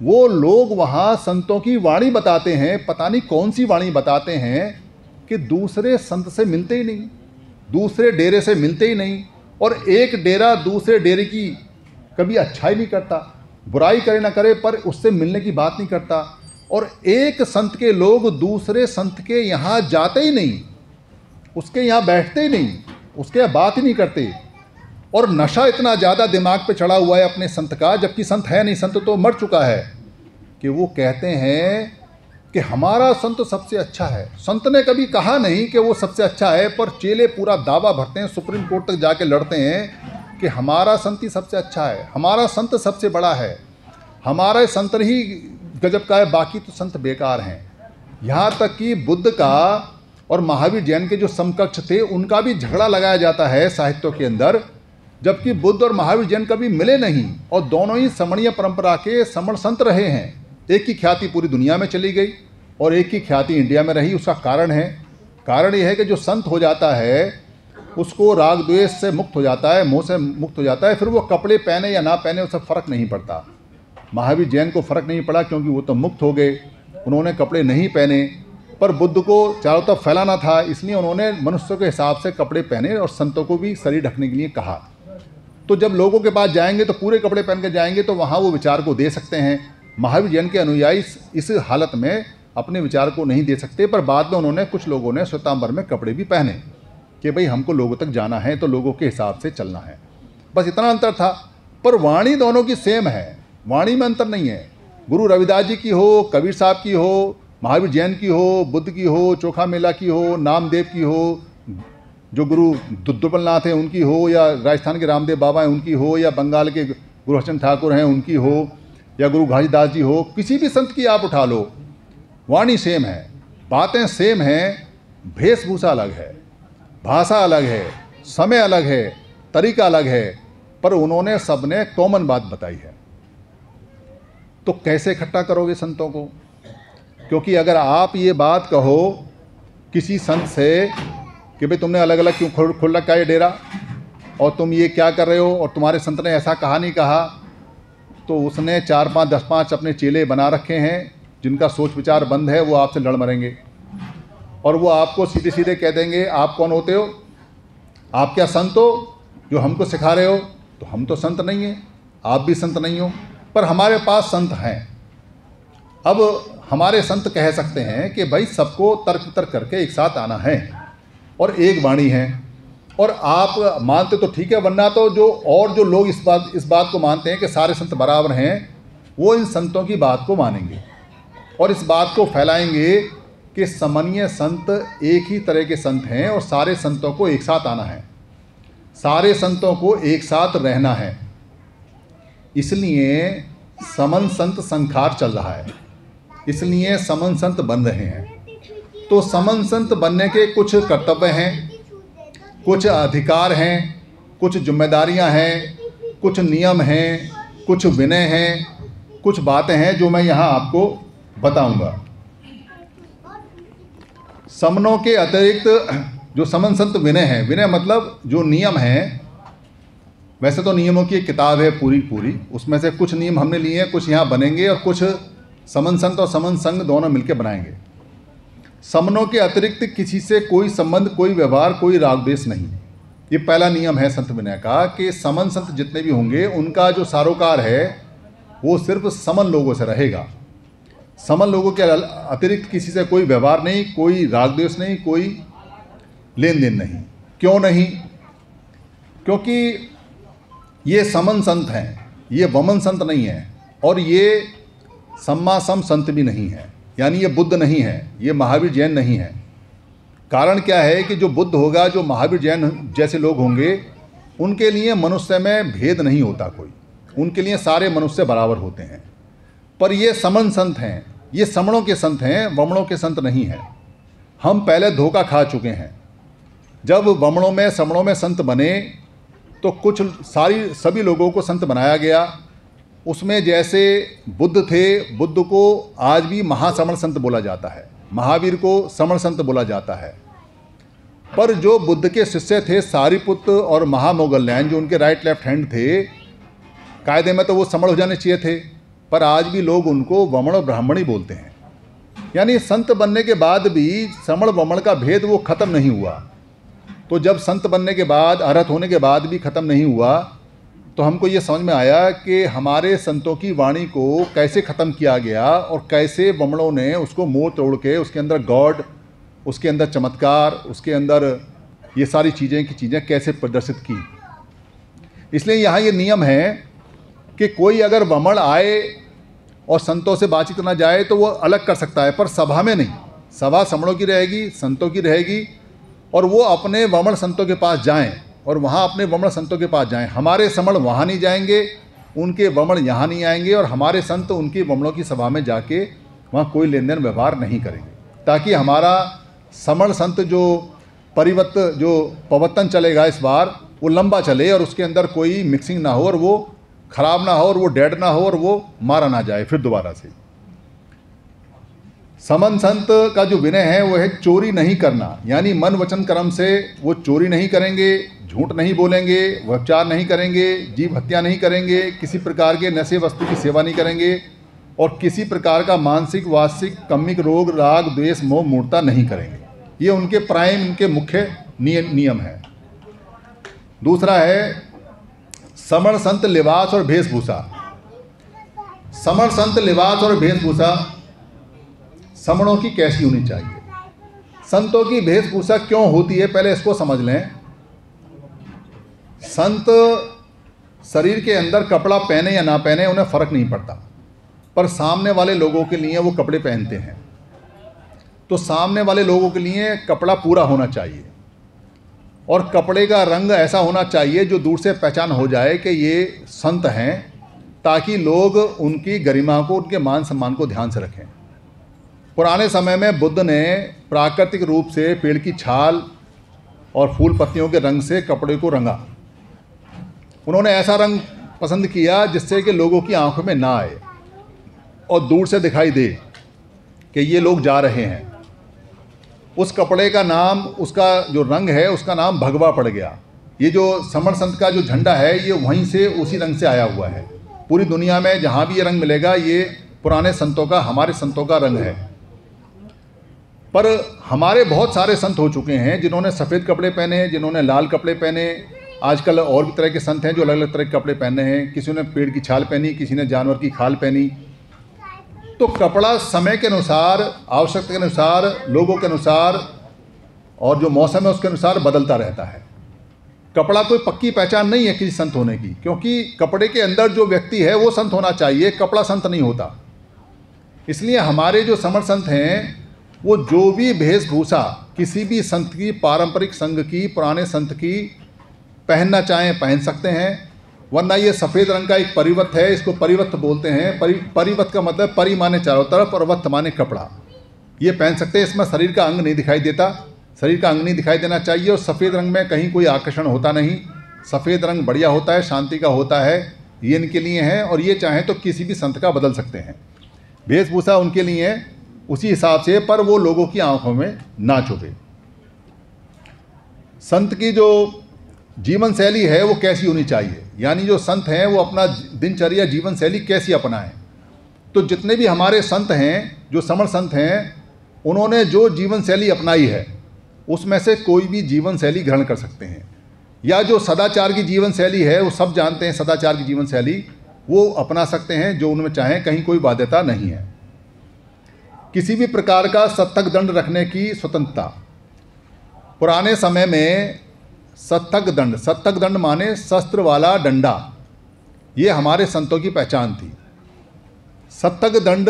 वो लोग वहाँ संतों की वाणी बताते हैं। पता नहीं कौन सी वाणी बताते हैं कि दूसरे संत से मिलते ही नहीं, दूसरे डेरे से मिलते ही नहीं, और एक डेरा दूसरे डेरे की कभी अच्छाई नहीं करता, बुराई करे ना करे, पर उससे मिलने की बात नहीं करता। और एक संत के लोग दूसरे संत के यहाँ जाते ही नहीं, उसके यहाँ बैठते ही नहीं, उसके यहाँ बात ही नहीं करते। और नशा इतना ज़्यादा दिमाग पे चढ़ा हुआ है अपने संत का, जबकि संत है नहीं, संत तो मर चुका है, कि वो कहते हैं कि हमारा संत सबसे अच्छा है। संत ने कभी कहा नहीं कि वो सबसे अच्छा है, पर चेले पूरा दावा भरते हैं, सुप्रीम कोर्ट तक जाके लड़ते हैं कि हमारा संत ही सबसे अच्छा है, हमारा संत सबसे बड़ा है, हमारा संत ही गजब का है, बाकी तो संत बेकार हैं। यहाँ तक कि बुद्ध का और महावीर जैन के जो समकक्ष थे उनका भी झगड़ा लगाया जाता है साहित्यों के अंदर, जबकि बुद्ध और महावीर जैन कभी मिले नहीं और दोनों ही समणीय परंपरा के समण संत रहे हैं। एक की ख्याति पूरी दुनिया में चली गई और एक की ख्याति इंडिया में रही। उसका कारण यह है कि जो संत हो जाता है उसको राग द्वेष से मुक्त हो जाता है, मोह से मुक्त हो जाता है, फिर वो कपड़े पहने या ना पहने उससे फ़र्क नहीं पड़ता। महावीर जैन को फ़र्क नहीं पड़ा क्योंकि वो तो मुक्त हो गए, उन्होंने कपड़े नहीं पहने, पर बुद्ध को चारों तरफ फैलाना था, इसलिए उन्होंने मनुष्य के हिसाब से कपड़े पहने और संतों को भी शरीर ढकने के लिए कहा। तो जब लोगों के पास जाएंगे तो पूरे कपड़े पहन के जाएंगे तो वहाँ वो विचार को दे सकते हैं। महावीर जैन के अनुयायी इस हालत में अपने विचार को नहीं दे सकते, पर बाद में उन्होंने, कुछ लोगों ने श्वेतांबर में कपड़े भी पहने कि भाई हमको लोगों तक जाना है तो लोगों के हिसाब से चलना है। बस इतना अंतर था, पर वाणी दोनों की सेम है, वाणी में अंतर नहीं है। गुरु रविदास जी की हो, कबीर साहब की हो, महावीर जैन की हो, बुद्ध की हो, चोखा मेला की हो, नामदेव की हो, जो गुरु दुर्बलनाथ हैं उनकी हो, या राजस्थान के रामदेव बाबा हैं उनकी हो, या बंगाल के गुरु हरचंद ठाकुर हैं उनकी हो, या गुरु घासीदास जी हो, किसी भी संत की आप उठा लो, वाणी सेम है, बातें सेम हैं, वेशभूषा अलग है, भाषा अलग है, समय अलग है, तरीका अलग है, पर उन्होंने सबने कॉमन बात बताई है। तो कैसे इकट्ठा करोगे संतों को? क्योंकि अगर आप ये बात कहो किसी संत से कि भाई तुमने अलग अलग क्यों खोल रखा है ये डेरा, और तुम ये क्या कर रहे हो, और तुम्हारे संत ने ऐसा कहा नहीं कहा, तो उसने 4-5 10-5 अपने चेले बना रखे हैं जिनका सोच विचार बंद है, वो आपसे लड़ मरेंगे और वो आपको सीधे सीधे कह देंगे आप कौन होते हो, आप क्या संत हो जो हमको सिखा रहे हो? तो हम तो संत नहीं हैं, आप भी संत नहीं हो, पर हमारे पास संत हैं। अब हमारे संत कह सकते हैं कि भाई सबको तर्क वितर्क करके एक साथ आना है और एक वाणी है, और आप मानते तो ठीक है, वरना तो जो लोग इस बात को मानते हैं कि सारे संत बराबर हैं, वो इन संतों की बात को मानेंगे और इस बात को फैलाएंगे कि समन्वय संत एक ही तरह के संत हैं और सारे संतों को एक साथ आना है, सारे संतों को एक साथ रहना है। इसलिए समन संत संखार चल रहा है, इसलिए समन संत बन रहे हैं। तो समन संत बनने के कुछ कर्तव्य हैं, कुछ अधिकार हैं, कुछ जिम्मेदारियां हैं, कुछ नियम हैं, कुछ विनय हैं, कुछ बातें हैं जो मैं यहाँ आपको बताऊंगा। समनों के अतिरिक्त जो समन संत विनय है, विनय मतलब जो नियम हैं, वैसे तो नियमों की एक किताब है पूरी, उसमें से कुछ नियम हमने लिए हैं, कुछ यहाँ बनेंगे और कुछ समन संत और समन संघ दोनों मिलकर बनाएंगे। समनों के अतिरिक्त किसी से कोई संबंध, कोई व्यवहार, कोई राग द्वेष नहीं। ये पहला नियम है संत विनय का कि समन संत जितने भी होंगे उनका जो सारोकार है वो सिर्फ समन लोगों से रहेगा। समन लोगों के अतिरिक्त किसी से कोई व्यवहार नहीं, कोई राग द्वेष नहीं, कोई लेन देन नहीं। क्यों नहीं? क्योंकि ये समन संत हैं, ये वमन संत नहीं है, और ये सम्मा सम संत भी नहीं है, यानी ये बुद्ध नहीं है, ये महावीर जैन नहीं है। कारण क्या है कि जो बुद्ध होगा, जो महावीर जैन जैसे लोग होंगे, उनके लिए मनुष्य में भेद नहीं होता कोई, उनके लिए सारे मनुष्य बराबर होते हैं। पर ये समन संत हैं, ये समणों के संत हैं, वमणों के संत नहीं हैं। हम पहले धोखा खा चुके हैं। जब वमणों में समणों में संत बने तो कुछ सभी लोगों को संत बनाया गया। उसमें जैसे बुद्ध थे, बुद्ध को आज भी महासमण संत बोला जाता है, महावीर को समण संत बोला जाता है। पर जो बुद्ध के शिष्य थे सारिपुत्र और महामोगल्यान, जो उनके राइट लेफ्ट हैंड थे, कायदे में तो वो समण हो जाने चाहिए थे, पर आज भी लोग उनको वमण और ब्राह्मण ही बोलते हैं। यानी संत बनने के बाद भी समण वमण का भेद वो ख़त्म नहीं हुआ। तो जब संत बनने के बाद, अरहत होने के बाद भी ख़त्म नहीं हुआ, तो हमको ये समझ में आया कि हमारे संतों की वाणी को कैसे ख़त्म किया गया और कैसे वमणों ने उसको मोड़ तोड़ के उसके अंदर गॉड, उसके अंदर चमत्कार, उसके अंदर ये सारी चीज़ें कैसे प्रदर्शित की। इसलिए यहाँ ये नियम है कि कोई अगर वमण आए और संतों से बातचीत करना जाए तो वो अलग कर सकता है, पर सभा में नहीं। सभा समणों की रहेगी, संतों की रहेगी, और वो अपने वमण संतों के पास जाएं और वहाँ अपने वमण संतों के पास जाएं। हमारे समण वहाँ नहीं जाएंगे, उनके वमण यहाँ नहीं आएंगे, और हमारे संत उनके वमणों की सभा में जाके वहाँ कोई लेन देन व्यवहार नहीं करेंगे, ताकि हमारा समण संत जो प्रवर्तन चलेगा इस बार, वो लंबा चले और उसके अंदर कोई मिक्सिंग ना हो, और वो खराब ना हो, और वो डेड ना हो, और वो मारा ना जाए फिर दोबारा से। समन संत का जो विनय है वो है चोरी नहीं करना, यानी मन वचन कर्म से वो चोरी नहीं करेंगे, झूठ नहीं बोलेंगे, व्यभिचार नहीं करेंगे, जीव हत्या नहीं करेंगे, किसी प्रकार के नशे वस्तु की सेवा नहीं करेंगे, और किसी प्रकार का मानसिक वाचिक कम्मिक रोग राग द्वेष मोह मूर्ता नहीं करेंगे। ये उनके प्राइम, उनके मुख्य नियम है। दूसरा है समण संत लिबास और वेशभूषा। समण संत लिबास और वेशभूषा समणों की कैसी होनी चाहिए, संतों की वेशभूषा क्यों होती है, पहले इसको समझ लें। संत शरीर के अंदर कपड़ा पहने या ना पहने उन्हें फ़र्क नहीं पड़ता, पर सामने वाले लोगों के लिए वो कपड़े पहनते हैं। तो सामने वाले लोगों के लिए कपड़ा पूरा होना चाहिए, और कपड़े का रंग ऐसा होना चाहिए जो दूर से पहचान हो जाए कि ये संत हैं, ताकि लोग उनकी गरिमा को, उनके मान सम्मान को ध्यान से रखें। पुराने समय में बुद्ध ने प्राकृतिक रूप से पेड़ की छाल और फूल पत्तियों के रंग से कपड़े को रंगा। उन्होंने ऐसा रंग पसंद किया जिससे कि लोगों की आंखों में ना आए और दूर से दिखाई दे कि ये लोग जा रहे हैं। उस कपड़े का नाम, उसका जो रंग है उसका नाम भगवा पड़ गया। ये जो समर संत का जो झंडा है ये वहीं से, उसी रंग से आया हुआ है। पूरी दुनिया में जहाँ भी ये रंग मिलेगा ये पुराने संतों का, हमारे संतों का रंग है। पर हमारे बहुत सारे संत हो चुके हैं जिन्होंने सफ़ेद कपड़े पहने, जिन्होंने लाल कपड़े पहने। आजकल और भी तरह के संत हैं जो अलग अलग तरह के कपड़े पहने हैं। किसी ने पेड़ की छाल पहनी, किसी ने जानवर की खाल पहनी। तो कपड़ा समय के अनुसार, आवश्यकता के अनुसार, लोगों के अनुसार और जो मौसम है उसके अनुसार बदलता रहता है। कपड़ा कोई पक्की पहचान नहीं है किसी संत होने की, क्योंकि कपड़े के अंदर जो व्यक्ति है वो संत होना चाहिए, कपड़ा संत नहीं होता। इसलिए हमारे जो समर संत हैं वो जो भी वेशभूषा किसी भी संत की, पारंपरिक संघ की, पुराने संत की पहनना चाहें पहन सकते हैं। वरना ये सफ़ेद रंग का एक परिवत है, इसको परिवत बोलते हैं। परिवत का मतलब परि माने चारों तरफ और वत माने कपड़ा। ये पहन सकते हैं। इसमें शरीर का अंग नहीं दिखाई देता, शरीर का अंग नहीं दिखाई देना चाहिए। और सफ़ेद रंग में कहीं कोई आकर्षण होता नहीं। सफ़ेद रंग बढ़िया होता है, शांति का होता है। ये इनके लिए है और ये चाहें तो किसी भी संत का बदल सकते हैं। वेशभूषा उनके लिए है उसी हिसाब से, पर वो लोगों की आंखों में ना चुभे। संत की जो जीवन शैली है वो कैसी होनी चाहिए, यानी जो संत हैं वो अपना दिनचर्या, जीवन शैली कैसी अपनाएं। तो जितने भी हमारे संत हैं, जो समर संत हैं, उन्होंने जो जीवन शैली अपनाई है उसमें से कोई भी जीवन शैली ग्रहण कर सकते हैं। या जो सदाचार की जीवन शैली है, वो सब जानते हैं सदाचार की जीवन शैली, वो अपना सकते हैं जो उनमें चाहें, कहीं कोई बाध्यता नहीं है। किसी भी प्रकार का सत्तक दंड रखने की स्वतंत्रता। पुराने समय में सत्तक दंड माने शस्त्र वाला डंडा, ये हमारे संतों की पहचान थी। सत्तक दंड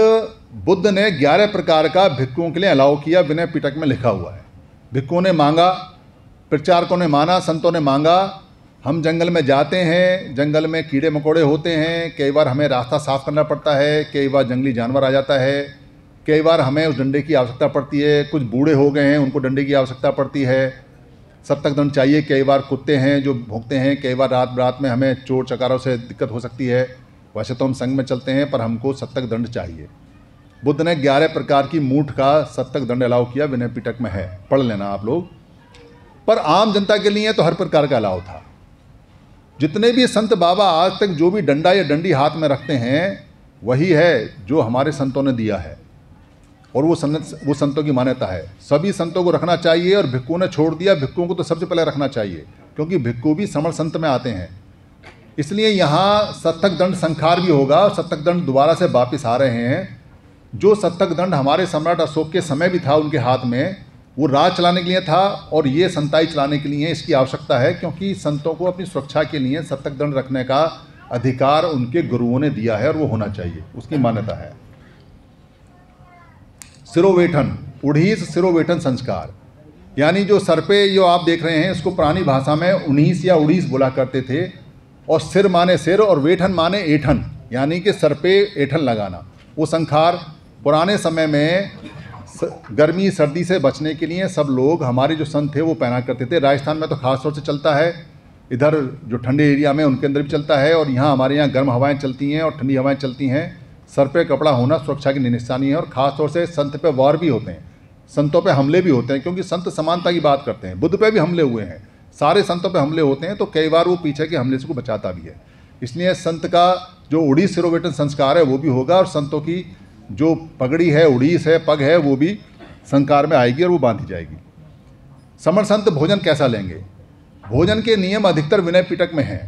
बुद्ध ने 11 प्रकार का भिक्षुओं के लिए अलाउ किया, विनय पिटक में लिखा हुआ है। भिक्षुओं ने मांगा, प्रचारकों ने माना, संतों ने मांगा। हम जंगल में जाते हैं, जंगल में कीड़े मकोड़े होते हैं, कई बार हमें रास्ता साफ करना पड़ता है, कई बार जंगली जानवर आ जाता है, कई बार हमें उस डंडे की आवश्यकता पड़ती है। कुछ बूढ़े हो गए हैं, उनको डंडे की आवश्यकता पड़ती है, सत्तक दंड चाहिए। कई बार कुत्ते हैं जो भौंकते हैं, कई बार रात में हमें चोर चकारों से दिक्कत हो सकती है। वैसे तो हम संघ में चलते हैं पर हमको सत्तक दंड चाहिए। बुद्ध ने 11 प्रकार की मूठ का सत्तक दंड अलाउ किया, विनय पिटक में है, पढ़ लेना आप लोग। पर आम जनता के लिए तो हर प्रकार का अलाउ था। जितने भी संत बाबा आज तक जो भी डंडा या डंडी हाथ में रखते हैं वही है जो हमारे संतों ने दिया है, और वो संतों की मान्यता है। सभी संतों को रखना चाहिए, और भिक्षुओं ने छोड़ दिया। भिक्षुओं को तो सबसे पहले रखना चाहिए, क्योंकि भिक्षु भी समर संत में आते हैं। इसलिए यहाँ सत्तक दंड संखार भी होगा, और सत्तक दंड दोबारा से वापस आ रहे हैं। जो सत्तक दंड हमारे सम्राट अशोक के समय भी था उनके हाथ में, वो राज चलाने के लिए था, और ये संताई चलाने के लिए इसकी आवश्यकता है, क्योंकि संतों को अपनी सुरक्षा के लिए सत्तक दंड रखने का अधिकार उनके गुरुओं ने दिया है, और वो होना चाहिए, उसकी मान्यता है। सिरोवेठन, उड़ीस सिरोवेठन संस्कार, यानी जो सर पे जो आप देख रहे हैं इसको पुरानी भाषा में उन्नीस या उड़ीस बोला करते थे। और सिर माने सिर और वेठन माने एठन, यानी कि सर पे एठन लगाना। वो संखार पुराने समय में गर्मी सर्दी से बचने के लिए सब लोग, हमारे जो संत थे वो पहना करते थे। राजस्थान में तो खास तौर से चलता है, इधर जो ठंडे एरिया में उनके अंदर भी चलता है, और यहाँ हमारे यहाँ गर्म हवाएं चलती हैं और ठंडी हवाएं चलती हैं। सर पे कपड़ा होना सुरक्षा की निशानी है। और ख़ास तौर से संत पे वार भी होते हैं, संतों पे हमले भी होते हैं, क्योंकि संत समानता की बात करते हैं। बुद्ध पे भी हमले हुए हैं, सारे संतों पे हमले होते हैं, तो कई बार वो पीछे के हमले से को बचाता भी है। इसलिए संत का जो उड़ीस सिरोवेठन संस्कार है वो भी होगा, और संतों की जो पगड़ी है, उड़ीस है, पग है, वो भी संस्कार में आएगी और वो बांधी जाएगी। समर संत भोजन कैसा लेंगे? भोजन के नियम अधिकतर विनय पिटक में हैं।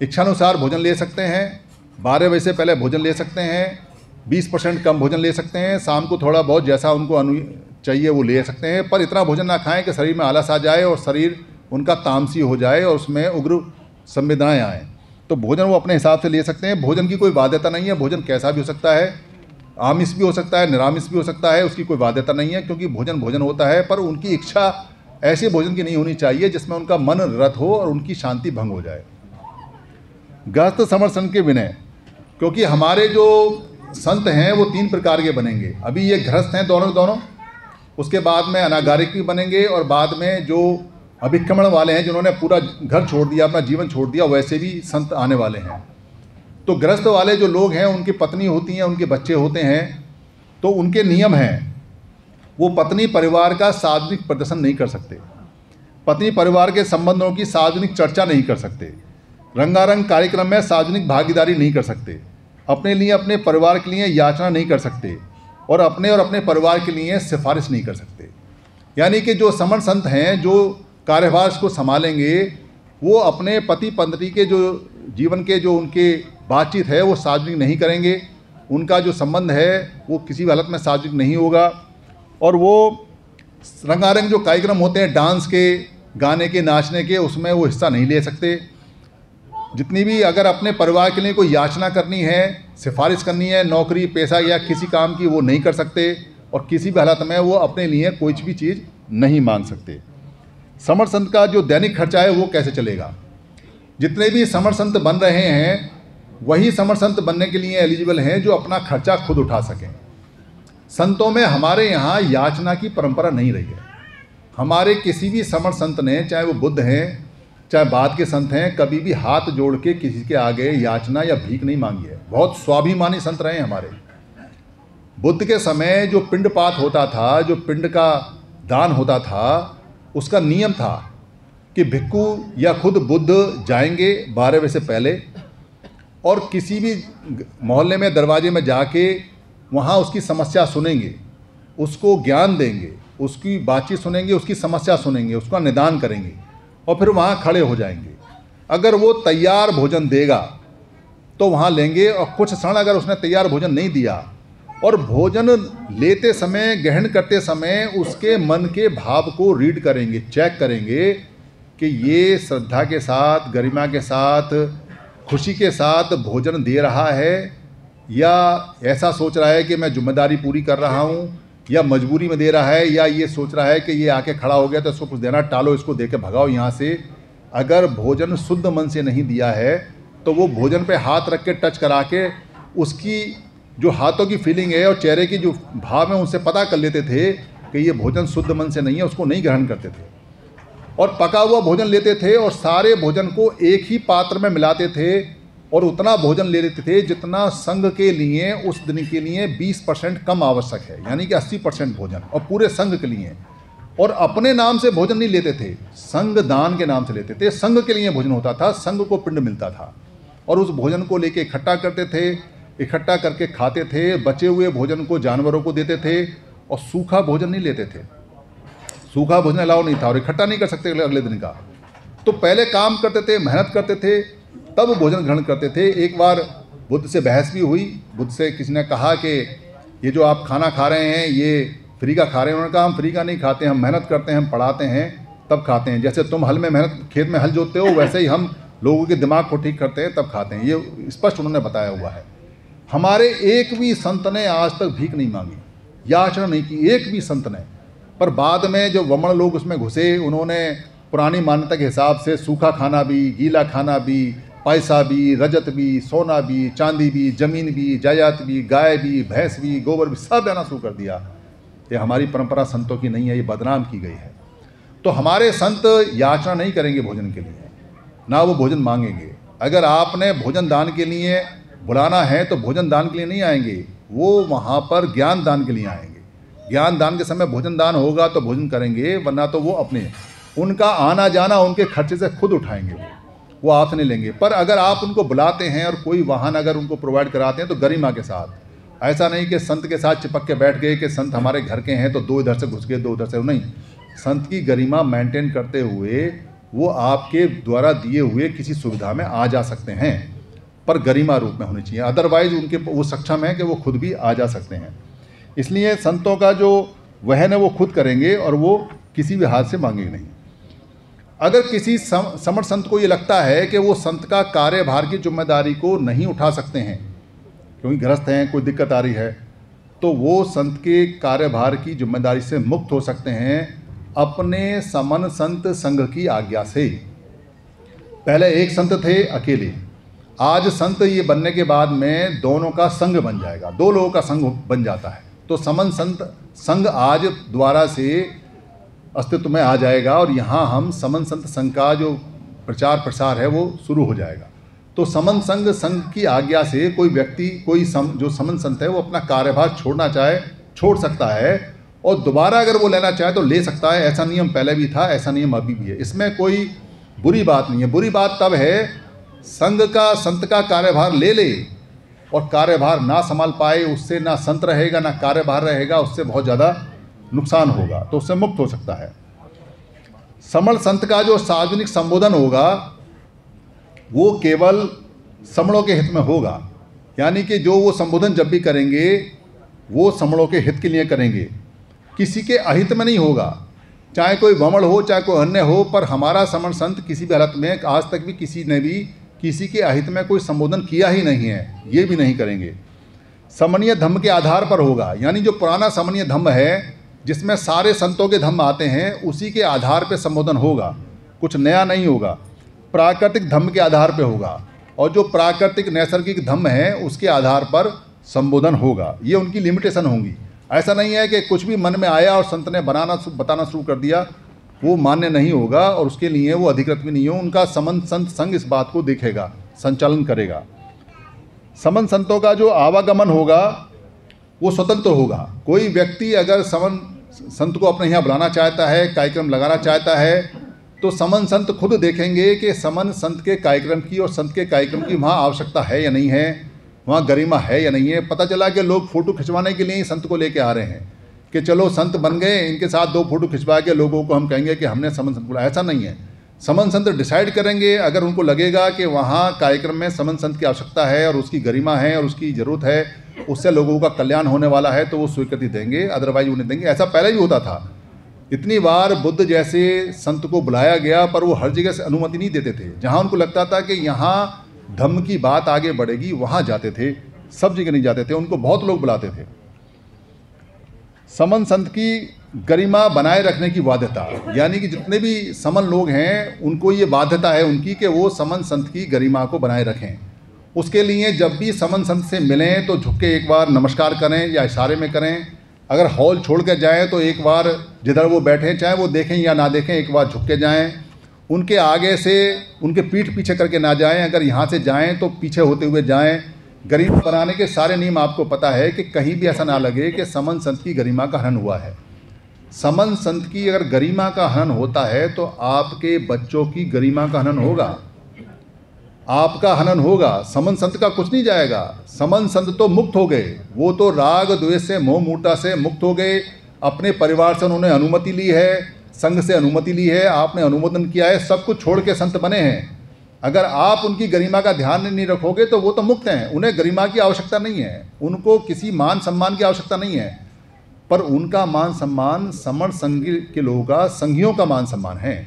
इच्छानुसार भोजन ले सकते हैं, 12 बजे से पहले भोजन ले सकते हैं, 20% कम भोजन ले सकते हैं, शाम को थोड़ा बहुत जैसा उनको चाहिए वो ले सकते हैं, पर इतना भोजन ना खाएं कि शरीर में आलस आ जाए और शरीर उनका तामसी हो जाए और उसमें उग्र संवेदनाएं आएँ। तो भोजन वो अपने हिसाब से ले सकते हैं। भोजन की कोई बाध्यता नहीं है, भोजन कैसा भी हो सकता है, आमिष भी हो सकता है, निरामिष भी हो सकता है, उसकी कोई बाध्यता नहीं है, क्योंकि भोजन भोजन होता है। पर उनकी इच्छा ऐसे भोजन की नहीं होनी चाहिए जिसमें उनका मन रत हो और उनकी शांति भंग हो जाए। गृहस्थ समर संत के विनय, क्योंकि हमारे जो संत हैं वो 3 प्रकार के बनेंगे। अभी ये गृहस्थ हैं दोनों, उसके बाद में अनागारिक भी बनेंगे, और बाद में जो अभिक्रमण वाले हैं जिन्होंने पूरा घर छोड़ दिया, अपना जीवन छोड़ दिया, वैसे भी संत आने वाले हैं। तो गृहस्थ वाले जो लोग हैं उनकी पत्नी होती हैं, उनके बच्चे होते हैं, तो उनके नियम हैं, वो पत्नी परिवार का सार्वजनिक प्रदर्शन नहीं कर सकते, पत्नी परिवार के संबंधों की सार्वजनिक चर्चा नहीं कर सकते, रंगारंग कार्यक्रम में सार्वजनिक भागीदारी नहीं कर सकते, अपने लिए अपने परिवार के लिए याचना नहीं कर सकते, और अपने परिवार के लिए सिफारिश नहीं कर सकते। यानी कि जो समण संत हैं, जो कार्यभार को संभालेंगे, वो अपने पति पत्नी के जो जीवन के जो उनके बातचीत है वो सार्वजनिक नहीं करेंगे, उनका जो संबंध है वो किसी भी हालत में सार्वजनिक नहीं होगा, और वो रंगारंग जो कार्यक्रम होते हैं डांस के, गाने के, नाचने के, उसमें वो हिस्सा नहीं ले सकते। जितनी भी अगर अपने परिवार के लिए कोई याचना करनी है, सिफारिश करनी है, नौकरी पेशा या किसी काम की, वो नहीं कर सकते, और किसी भी हालत में वो अपने लिए कोई भी चीज़ नहीं मांग सकते। समर संत का जो दैनिक खर्चा है वो कैसे चलेगा? जितने भी समर संत बन रहे हैं वही समर संत बनने के लिए एलिजिबल हैं जो अपना खर्चा खुद उठा सकें। संतों में हमारे यहाँ याचना की परंपरा नहीं रही है। हमारे किसी भी समर संत ने, चाहे वो बुद्ध हैं चाहे बाद के संत हैं, कभी भी हाथ जोड़ के किसी के आगे याचना या भीख नहीं मांगी है। बहुत स्वाभिमानी संत रहे हैं हमारे। बुद्ध के समय जो पिंडपात होता था, जो पिंड का दान होता था, उसका नियम था कि भिक्खु या खुद बुद्ध जाएंगे 12 बजे से पहले, और किसी भी मोहल्ले में दरवाजे में जाके वहाँ उसकी समस्या सुनेंगे, उसको ज्ञान देंगे, उसकी बातचीत सुनेंगे, उसकी समस्या सुनेंगे, उसका निदान करेंगे, और फिर वहाँ खड़े हो जाएंगे। अगर वो तैयार भोजन देगा तो वहाँ लेंगे, और कुछ क्षण अगर उसने तैयार भोजन नहीं दिया, और भोजन लेते समय, ग्रहण करते समय उसके मन के भाव को रीड करेंगे, चेक करेंगे कि ये श्रद्धा के साथ, गरिमा के साथ, खुशी के साथ भोजन दे रहा है, या ऐसा सोच रहा है कि मैं जिम्मेदारी पूरी कर रहा हूँ, या मजबूरी में दे रहा है, या ये सोच रहा है कि ये आके खड़ा हो गया तो इसको कुछ देना, टालो इसको दे के भगाओ यहाँ से। अगर भोजन शुद्ध मन से नहीं दिया है तो वो भोजन पे हाथ रख के टच करा के उसकी जो हाथों की फीलिंग है और चेहरे की जो भाव है उनसे पता कर लेते थे कि ये भोजन शुद्ध मन से नहीं है, उसको नहीं ग्रहण करते थे, और पका हुआ भोजन लेते थे, और सारे भोजन को एक ही पात्र में मिलाते थे, और उतना भोजन ले लेते थे जितना संघ के लिए उस दिन के लिए 20% कम आवश्यक है, यानी कि 80% भोजन, और पूरे संघ के लिए। और अपने नाम से भोजन नहीं लेते थे, संघ दान के नाम से लेते थे। संघ के लिए भोजन होता था, संघ को पिंड मिलता था, और उस भोजन को लेके इकट्ठा करते थे, इकट्ठा करके खाते थे। बचे हुए भोजन को जानवरों को देते थे, और सूखा भोजन नहीं लेते थे। सूखा भोजन अलाउ नहीं था, और इकट्ठा नहीं कर सकते अगले दिन का। तो पहले काम करते थे, मेहनत करते थे, तब भोजन ग्रहण करते थे। एक बार बुद्ध से बहस भी हुई। बुद्ध से किसी ने कहा कि ये जो आप खाना खा रहे हैं ये फ्री का खा रहे हैं। उन्होंने कहा हम फ्री का नहीं खाते, हम मेहनत करते हैं, हम पढ़ाते हैं तब खाते हैं। जैसे तुम हल में मेहनत, खेत में हल जोतते हो, वैसे ही हम लोगों के दिमाग को ठीक करते हैं तब खाते हैं। ये स्पष्ट उन्होंने बताया हुआ है। हमारे एक भी संत ने आज तक भीख नहीं मांगी, याचना नहीं की, एक भी संत ने। पर बाद में जो वमन लोग उसमें घुसे, उन्होंने पुरानी मान्यता के हिसाब से सूखा खाना भी, गीला खाना भी, पैसा भी, रजत भी, सोना भी, चांदी भी, जमीन भी, जायदाद भी, गाय भी, भैंस भी, गोबर भी, सब देना शुरू कर दिया। ये हमारी परंपरा संतों की नहीं है, ये बदनाम की गई है। तो हमारे संत याचना नहीं करेंगे भोजन के लिए, ना वो भोजन मांगेंगे। अगर आपने भोजन दान के लिए बुलाना है तो भोजन दान के लिए नहीं आएंगे, वो वहाँ पर ज्ञान दान के लिए आएंगे। ज्ञान दान के समय भोजन दान होगा तो भोजन करेंगे, वरना तो वो अपने, उनका आना जाना उनके खर्चे से खुद उठाएंगे, वो आपसे नहीं लेंगे। पर अगर आप उनको बुलाते हैं और कोई वाहन अगर उनको प्रोवाइड कराते हैं तो गरिमा के साथ, ऐसा नहीं कि संत के साथ चिपक के बैठ गए कि संत हमारे घर के हैं तो दो इधर से घुस गए दो उधर से, नहीं। संत की गरिमा मेंटेन करते हुए वो आपके द्वारा दिए हुए किसी सुविधा में आ जा सकते हैं, पर गरिमा रूप में होनी चाहिए। अदरवाइज उनके वो सक्षम है कि वो खुद भी आ जा सकते हैं। इसलिए संतों का जो वहन है वो खुद करेंगे और वो किसी भी हाथ से मांगेंगे नहीं। अगर किसी समर्थ संत को ये लगता है कि वो संत का कार्यभार की जिम्मेदारी को नहीं उठा सकते हैं क्योंकि गृहस्थ हैं, कोई दिक्कत आ रही है, तो वो संत के कार्यभार की जिम्मेदारी से मुक्त हो सकते हैं अपने समन संत संघ की आज्ञा से। पहले एक संत थे अकेले, आज संत ये बनने के बाद में दोनों का संघ बन जाएगा, दो लोगों का संघ बन जाता है। तो समन संत संघ आज द्वारा से अस्तित्व में आ जाएगा और यहाँ हम समन संत संघ का जो प्रचार प्रसार है वो शुरू हो जाएगा। तो समन संघ की आज्ञा से कोई व्यक्ति जो समन संत है वो अपना कार्यभार छोड़ना चाहे छोड़ सकता है और दोबारा अगर वो लेना चाहे तो ले सकता है। ऐसा नियम पहले भी था, ऐसा नियम अभी भी है, इसमें कोई बुरी बात नहीं है। बुरी बात तब है संघ का संत का कार्यभार ले ले और कार्यभार ना संभाल पाए, उससे ना संत रहेगा ना कार्यभार रहेगा, उससे बहुत ज़्यादा नुकसान होगा, तो उससे मुक्त हो सकता है। समण संत का जो सार्वजनिक संबोधन होगा वो केवल समणों के हित में होगा, यानी कि जो वो संबोधन जब भी करेंगे वो समणों के हित के लिए करेंगे, किसी के अहित में नहीं होगा। चाहे कोई वमण हो चाहे कोई अन्य हो, पर हमारा समण संत किसी भी हालत में आज तक भी किसी ने भी किसी के अहित में कोई संबोधन किया ही नहीं है, ये भी नहीं करेंगे। समनीय धम्म के आधार पर होगा, यानी जो पुराना समनीय धम्म है जिसमें सारे संतों के धम्म आते हैं उसी के आधार पर संबोधन होगा, कुछ नया नहीं होगा। प्राकृतिक धम्म के आधार पर होगा और जो प्राकृतिक नैसर्गिक धम्म है उसके आधार पर संबोधन होगा। ये उनकी लिमिटेशन होंगी। ऐसा नहीं है कि कुछ भी मन में आया और संत ने बताना शुरू कर दिया, वो मान्य नहीं होगा और उसके लिए वो अधिकृत भी नहीं हो। उनका समन संत संघ इस बात को देखेगा, संचालन करेगा। समन संतों का जो आवागमन होगा वो स्वतंत्र होगा। कोई व्यक्ति अगर समन संत को अपने यहाँ बुलाना चाहता है, कार्यक्रम लगाना चाहता है, तो समन संत खुद देखेंगे कि समन संत के कार्यक्रम की और संत के कार्यक्रम की वहाँ आवश्यकता है या नहीं है, वहाँ गरिमा है या नहीं है। पता चला कि लोग फ़ोटो खिंचवाने के लिए ही संत को लेके आ रहे हैं कि चलो संत बन गए, इनके साथ 2 फोटो खिंचवा के लोगों को हम कहेंगे कि हमने समन संत बुलाया। ऐसा नहीं है। समन संत डिसाइड करेंगे, अगर उनको लगेगा कि वहाँ कार्यक्रम में समन संत की आवश्यकता है और उसकी गरिमा है और उसकी ज़रूरत है, उससे लोगों का कल्याण होने वाला है, तो वो स्वीकृति देंगे, अदरवाइज उन्हें देंगे। ऐसा पहले भी होता था। इतनी बार बुद्ध जैसे संत को बुलाया गया पर वो हर जगह से अनुमति नहीं देते थे। जहाँ उनको लगता था कि यहाँ धम्म की बात आगे बढ़ेगी वहाँ जाते थे, सब जगह नहीं जाते थे। उनको बहुत लोग बुलाते थे। समन संत की गरिमा बनाए रखने की बाध्यता, यानी कि जितने भी समन लोग हैं उनको ये बाध्यता है उनकी कि वो समन संत की गरिमा को बनाए रखें। उसके लिए जब भी समन संत से मिलें तो झुक के एक बार नमस्कार करें या इशारे में करें। अगर हॉल छोड़ कर जाएँ तो एक बार जिधर वो बैठें, चाहे वो देखें या ना देखें, एक बार झुक के जाएँ। उनके आगे से उनके पीठ पीछे करके ना जाएं, अगर यहाँ से जाएं तो पीछे होते हुए जाएं। गरिमा बनाने के सारे नियम आपको पता है कि कहीं भी ऐसा ना लगे कि समन संत की गरिमा का हनन हुआ है। समन संत की अगर गरिमा का हनन होता है तो आपके बच्चों की गरिमा का हनन होगा, आपका हनन होगा। समन संत का कुछ नहीं जाएगा। समन संत तो मुक्त हो गए, वो तो राग द्वेष से मोह मूर्ता से मुक्त हो गए। अपने परिवार से उन्होंने अनुमति ली है, संघ से अनुमति ली है, आपने अनुमोदन किया है, सब कुछ छोड़ के संत बने हैं। अगर आप उनकी गरिमा का ध्यान नहीं रखोगे तो वो तो मुक्त हैं, उन्हें गरिमा की आवश्यकता नहीं है, उनको किसी मान सम्मान की आवश्यकता नहीं है। पर उनका मान सम्मान समण संघ के लोगों का, संघियों का मान सम्मान है।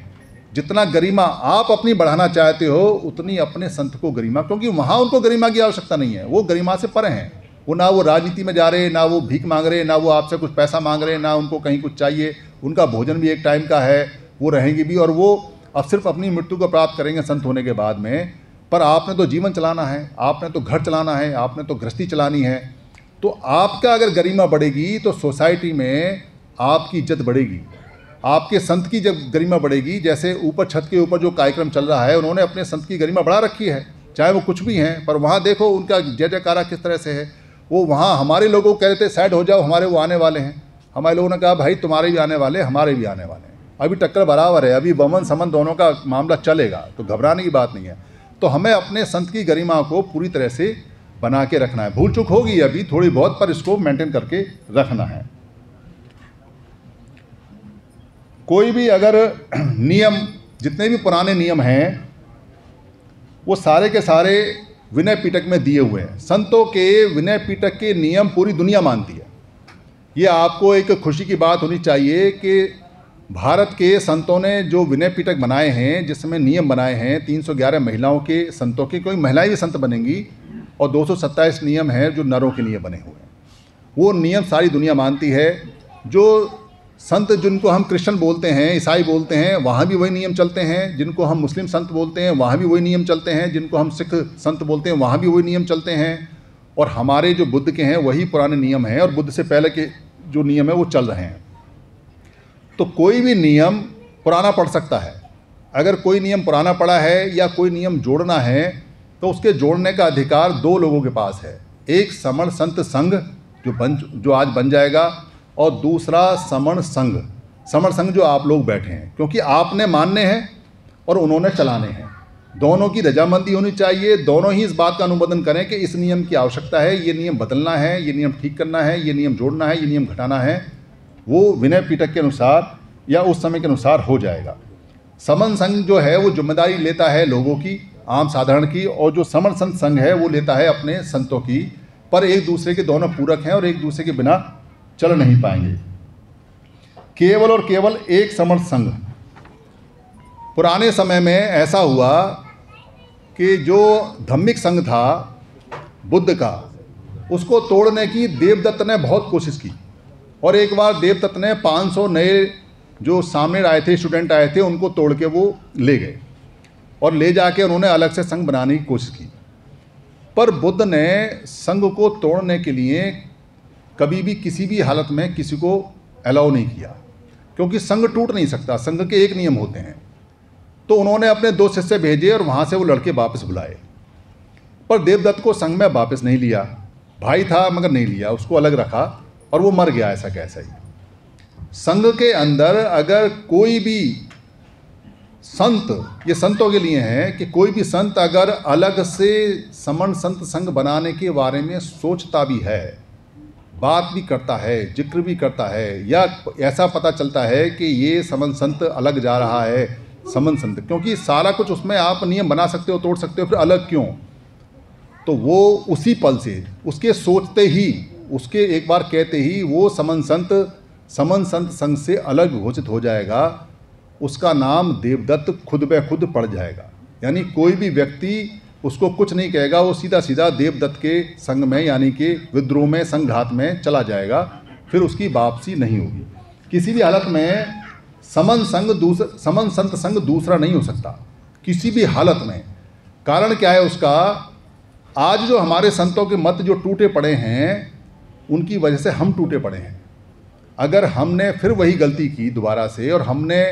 जितना गरिमा आप अपनी बढ़ाना चाहते हो उतनी अपने संत को गरिमा, क्योंकि वहाँ उनको गरिमा की आवश्यकता नहीं है, वो गरिमा से परे हैं। वो ना वो राजनीति में जा रहे, ना वो भीख मांग रहे, ना वो आपसे कुछ पैसा मांग रहे, ना उनको कहीं कुछ चाहिए। उनका भोजन भी एक टाइम का है, वो रहेंगे भी और वो अब सिर्फ अपनी मृत्यु को प्राप्त करेंगे संत होने के बाद में। पर आपने तो जीवन चलाना है, आपने तो घर चलाना है, आपने तो गृहस्थी चलानी है। तो आपका अगर गरिमा बढ़ेगी तो सोसाइटी में आपकी इज्जत बढ़ेगी, आपके संत की जब गरिमा बढ़ेगी। जैसे ऊपर छत के ऊपर जो कार्यक्रम चल रहा है, उन्होंने अपने संत की गरिमा बढ़ा रखी है, चाहे वो कुछ भी हैं, पर वहाँ देखो उनका जय जयकारा किस तरह से है। वो वहाँ हमारे लोगों को कह रहे थे साइड हो जाओ, हमारे वो आने वाले हैं। हमारे लोगों ने कहा भाई तुम्हारे भी आने वाले, हमारे भी आने वाले हैं। अभी टक्कर बराबर है, अभी वमन समन दोनों का मामला चलेगा, तो घबराने की बात नहीं है। तो हमें अपने संत की गरिमा को पूरी तरह से बना के रखना है। भूल चूक होगी अभी थोड़ी बहुत, पर इसको मेंटेन करके रखना है। कोई भी अगर नियम, जितने भी पुराने नियम हैं वो सारे के सारे विनय पिटक में दिए हुए हैं। संतों के विनय पिटक के नियम पूरी दुनिया मानती है। ये आपको एक खुशी की बात होनी चाहिए कि भारत के संतों ने जो विनय पिटक बनाए हैं, जिसमें नियम बनाए हैं 311 महिलाओं के संतों के, कोई महिलाएं भी संत बनेंगी, और 227 नियम हैं जो नरों के लिए बने हुए हैं। वो नियम सारी दुनिया मानती है। जो संत जिनको हम क्रिश्चियन बोलते हैं, ईसाई बोलते हैं, वहाँ भी वही नियम चलते हैं। जिनको हम मुस्लिम संत बोलते हैं वहाँ भी वही नियम चलते हैं। जिनको हम सिख संत बोलते हैं वहाँ भी वही नियम चलते हैं। और हमारे जो बुद्ध के हैं वही पुराने नियम हैं और बुद्ध से पहले के जो नियम है वो चल रहे हैं। तो कोई भी नियम पुराना पड़ सकता है। अगर कोई नियम पुराना पड़ा है या कोई नियम जोड़ना है तो उसके जोड़ने का अधिकार दो लोगों के पास है। एक समण संत संघ जो आज बन जाएगा, और दूसरा समण संघ। समण संघ जो आप लोग बैठे हैं, क्योंकि आपने मानने हैं और उन्होंने चलाने हैं। दोनों की रजामंदी होनी चाहिए। दोनों ही इस बात का अनुमोदन करें कि इस नियम की आवश्यकता है, ये नियम बदलना है, ये नियम ठीक करना है, ये नियम जोड़ना है, ये नियम घटाना है। वो विनय पिटक के अनुसार या उस समय के अनुसार हो जाएगा। समन संघ जो है वो जिम्मेदारी लेता है लोगों की, आम साधारण की, और जो समण संत संघ है वो लेता है अपने संतों की। पर एक दूसरे के दोनों पूरक हैं और एक दूसरे के बिना चल नहीं पाएंगे। केवल और केवल एक समण संघ। पुराने समय में ऐसा हुआ कि जो धम्मिक संघ था बुद्ध का, उसको तोड़ने की देवदत्त ने बहुत कोशिश की। और एक बार देवदत्त ने 500 नए जो सामने आए थे, स्टूडेंट आए थे, उनको तोड़ के वो ले गए और ले जाके उन्होंने अलग से संघ बनाने की कोशिश की। पर बुद्ध ने संघ को तोड़ने के लिए कभी भी किसी भी हालत में किसी को अलाउ नहीं किया, क्योंकि संघ टूट नहीं सकता। संघ के एक नियम होते हैं। तो उन्होंने अपने 2 शिष्य भेजे और वहाँ से वो लड़के वापस बुलाए। पर देवदत्त को संघ में वापस नहीं लिया। भाई था मगर नहीं लिया, उसको अलग रखा और वो मर गया ऐसा कैसा ही। संघ के अंदर अगर कोई भी संत, ये संतों के लिए है कि कोई भी संत अगर अलग से समण संत संघ बनाने के बारे में सोचता भी है, बात भी करता है, जिक्र भी करता है, या ऐसा पता चलता है कि ये समण संत अलग जा रहा है, समण संत, क्योंकि सारा कुछ उसमें आप नियम बना सकते हो, तोड़ सकते हो, फिर अलग क्यों? तो वो उसी पल से, उसके सोचते ही, उसके एक बार कहते ही वो समण संत संघ से अलग घोषित हो जाएगा। उसका नाम देवदत्त खुद ब खुद पड़ जाएगा। यानी कोई भी व्यक्ति उसको कुछ नहीं कहेगा, वो सीधा सीधा देवदत्त के संघ में यानी कि विद्रोह में, संघात में चला जाएगा। फिर उसकी वापसी नहीं होगी किसी भी हालत में। समन संत संघ दूसरा नहीं हो सकता किसी भी हालत में। कारण क्या है उसका? आज जो हमारे संतों के मत जो टूटे पड़े हैं, उनकी वजह से हम टूटे पड़े हैं। अगर हमने फिर वही गलती की दोबारा से और हमने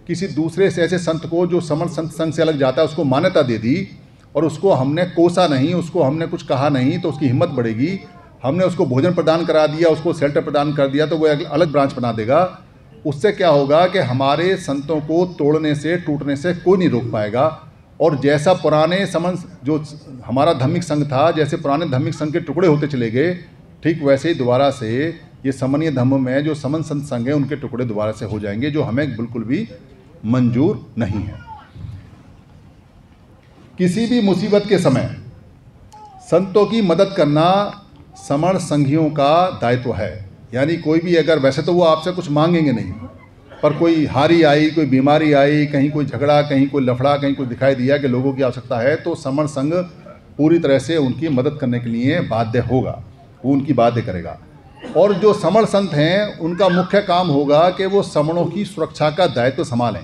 किसी दूसरे से ऐसे संत को जो समण संत संघ से अलग जाता है उसको मान्यता दे दी और उसको हमने कोसा नहीं, उसको हमने कुछ कहा नहीं, तो उसकी हिम्मत बढ़ेगी। हमने उसको भोजन प्रदान करा दिया, उसको शेल्टर प्रदान कर दिया, तो वो एक अलग ब्रांच बना देगा। उससे क्या होगा कि हमारे संतों को तोड़ने से, टूटने से कोई नहीं रोक पाएगा। और जैसा पुराने समन जो हमारा धम्मिक संघ था, जैसे पुराने धम्मिक संघ के टुकड़े होते चले गए, ठीक वैसे ही दोबारा से ये समन्वय धम्म में जो समन संत संघ है उनके टुकड़े दोबारा से हो जाएंगे, जो हमें बिल्कुल भी मंजूर नहीं है। किसी भी मुसीबत के समय संतों की मदद करना समण संघियों का दायित्व है। यानी कोई भी अगर, वैसे तो वो आपसे कुछ मांगेंगे नहीं, पर कोई हारी आई, कोई बीमारी आई, कहीं कोई झगड़ा, कहीं कोई लफड़ा, कहीं कोई दिखाई दिया कि लोगों की आवश्यकता है, तो समण संघ पूरी तरह से उनकी मदद करने के लिए बाध्य होगा, वो उनकी बाध्य करेगा। और जो समण संत हैं उनका मुख्य काम होगा कि वो समणों की सुरक्षा का दायित्व संभालें।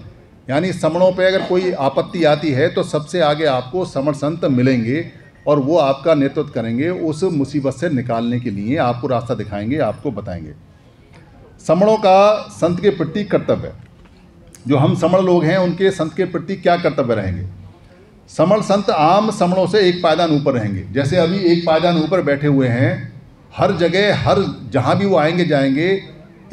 यानी समणों पे अगर कोई आपत्ति आती है तो सबसे आगे आपको समण संत मिलेंगे और वो आपका नेतृत्व करेंगे, उस मुसीबत से निकालने के लिए आपको रास्ता दिखाएंगे, आपको बताएंगे। समणों का संत के प्रति कर्तव्य, जो हम समण लोग हैं उनके संत के प्रति क्या कर्तव्य रहेंगे? समण संत आम समणों से एक पायदान ऊपर रहेंगे। जैसे अभी एक पायदान ऊपर बैठे हुए हैं, हर जगह, हर जहाँ भी वो आएंगे जाएंगे,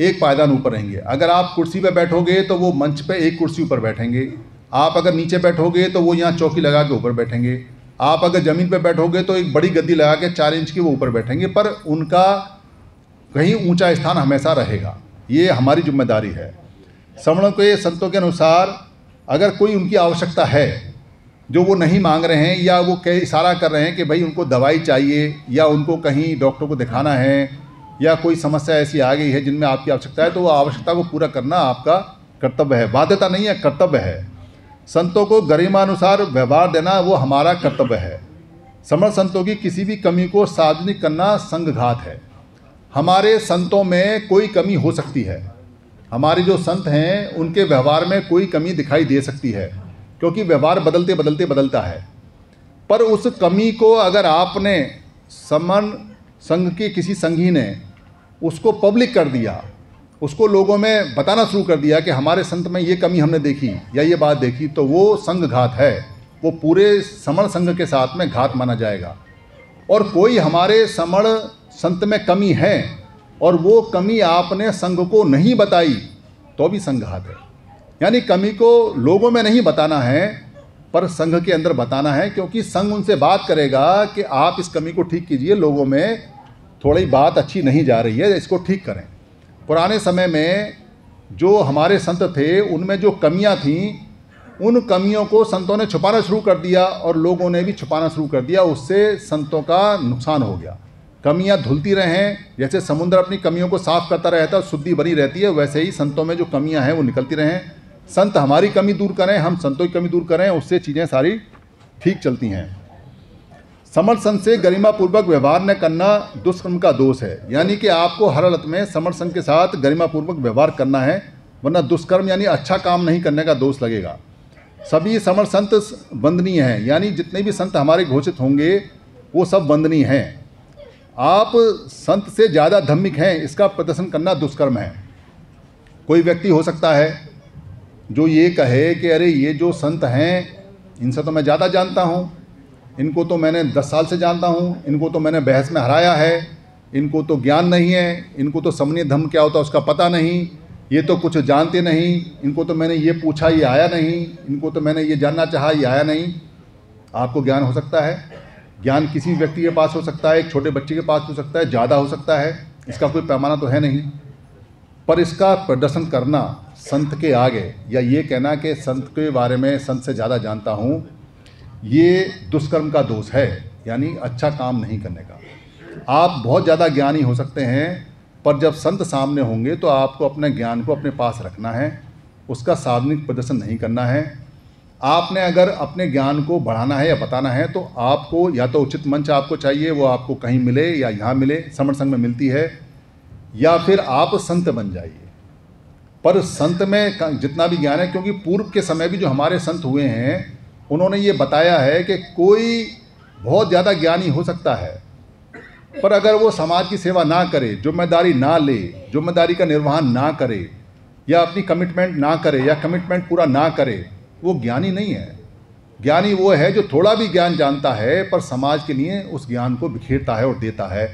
एक पायदान ऊपर रहेंगे। अगर आप कुर्सी पे बैठोगे तो वो मंच पे एक कुर्सी ऊपर बैठेंगे। आप अगर नीचे बैठोगे तो वो यहाँ चौकी लगा के ऊपर बैठेंगे। आप अगर ज़मीन पे बैठोगे तो एक बड़ी गद्दी लगा के 4 इंच की वो ऊपर बैठेंगे, पर उनका कहीं ऊंचा स्थान हमेशा रहेगा। ये हमारी जिम्मेदारी है। समणों के संतों के अनुसार अगर कोई उनकी आवश्यकता है जो वो नहीं मांग रहे हैं, या वो कई इशारा कर रहे हैं कि भाई उनको दवाई चाहिए, या उनको कहीं डॉक्टर को दिखाना है, या कोई समस्या ऐसी आ गई है जिनमें आपकी आवश्यकता है, तो वो आवश्यकता को पूरा करना आपका कर्तव्य है। बाध्यता नहीं है, कर्तव्य है। संतों को गरिमानुसार व्यवहार देना वो हमारा कर्तव्य है। समण संतों की किसी भी कमी को सार्वजनिक करना संघघात है। हमारे संतों में कोई कमी हो सकती है, हमारे जो संत हैं उनके व्यवहार में कोई कमी दिखाई दे सकती है, क्योंकि व्यवहार बदलते बदलते बदलता है। पर उस कमी को अगर आपने समन संघ के किसी संघी ने उसको पब्लिक कर दिया, उसको लोगों में बताना शुरू कर दिया कि हमारे संत में ये कमी हमने देखी या ये बात देखी, तो वो संघ घात है, वो पूरे समण संघ के साथ में घात माना जाएगा। और कोई हमारे समण संत में कमी है और वो कमी आपने संघ को नहीं बताई तो भी संघ घात है। यानी कमी को लोगों में नहीं बताना है पर संघ के अंदर बताना है, क्योंकि संघ उनसे बात करेगा कि आप इस कमी को ठीक कीजिए, लोगों में थोड़ी बात अच्छी नहीं जा रही है, इसको ठीक करें। पुराने समय में जो हमारे संत थे उनमें जो कमियां थीं, उन कमियों को संतों ने छुपाना शुरू कर दिया और लोगों ने भी छुपाना शुरू कर दिया, उससे संतों का नुकसान हो गया। कमियां धुलती रहें, जैसे समुद्र अपनी कमियों को साफ करता रहता है, शुद्धि बनी रहती है, वैसे ही संतों में जो कमियां हैं वो निकलती रहें। संत हमारी कमी दूर करें, हम संतों की कमी दूर करें, उससे चीज़ें सारी ठीक चलती हैं। समर्थ संघ से गरिमापूर्वक व्यवहार न करना दुष्कर्म का दोष है। यानी कि आपको हर हालत में समर्थ संघ के साथ गरिमापूर्वक व्यवहार करना है, वरना दुष्कर्म यानी अच्छा काम नहीं करने का दोष लगेगा। सभी समर्थ संत वंदनीय हैं, यानी जितने भी संत हमारे घोषित होंगे वो सब वंदनीय हैं। आप संत से ज़्यादा धार्मिक हैं, इसका प्रदर्शन करना दुष्कर्म है। कोई व्यक्ति हो सकता है जो ये कहे कि अरे ये जो संत हैं इनसे तो मैं ज़्यादा जानता हूँ, इनको तो मैंने 10 साल से जानता हूँ, इनको तो मैंने बहस में हराया है, इनको तो ज्ञान नहीं है, इनको तो समन्वय धर्म क्या होता है उसका पता नहीं, ये तो कुछ जानते नहीं, इनको तो मैंने ये पूछा ये आया नहीं, इनको तो मैंने ये जानना चाहा ये आया नहीं। आपको ज्ञान हो सकता है, ज्ञान किसी व्यक्ति के पास हो सकता है, एक छोटे बच्चे के पास हो सकता है, ज़्यादा हो सकता है, इसका कोई पैमाना तो है नहीं। पर इसका प्रदर्शन करना संत के आगे या ये कहना कि संत के बारे में संत से ज़्यादा जानता हूँ, ये दुष्कर्म का दोष है, यानी अच्छा काम नहीं करने का। आप बहुत ज़्यादा ज्ञानी हो सकते हैं, पर जब संत सामने होंगे तो आपको अपने ज्ञान को अपने पास रखना है, उसका सार्वजनिक प्रदर्शन नहीं करना है। आपने अगर अपने ज्ञान को बढ़ाना है या बताना है तो आपको या तो उचित मंच आपको चाहिए, वो आपको कहीं मिले या यहाँ मिले, समर्थ संघ में मिलती है, या फिर आप संत बन जाइए। पर संत में जितना भी ज्ञान है, क्योंकि पूर्व के समय भी जो हमारे संत हुए हैं उन्होंने ये बताया है कि कोई बहुत ज़्यादा ज्ञानी हो सकता है, पर अगर वो समाज की सेवा ना करे, जिम्मेदारी ना ले, जिम्मेदारी का निर्वहन ना करे, या अपनी कमिटमेंट ना करे, या कमिटमेंट पूरा ना करे, वो ज्ञानी नहीं है। ज्ञानी वो है जो थोड़ा भी ज्ञान जानता है पर समाज के लिए उस ज्ञान को बिखेरता है और देता है,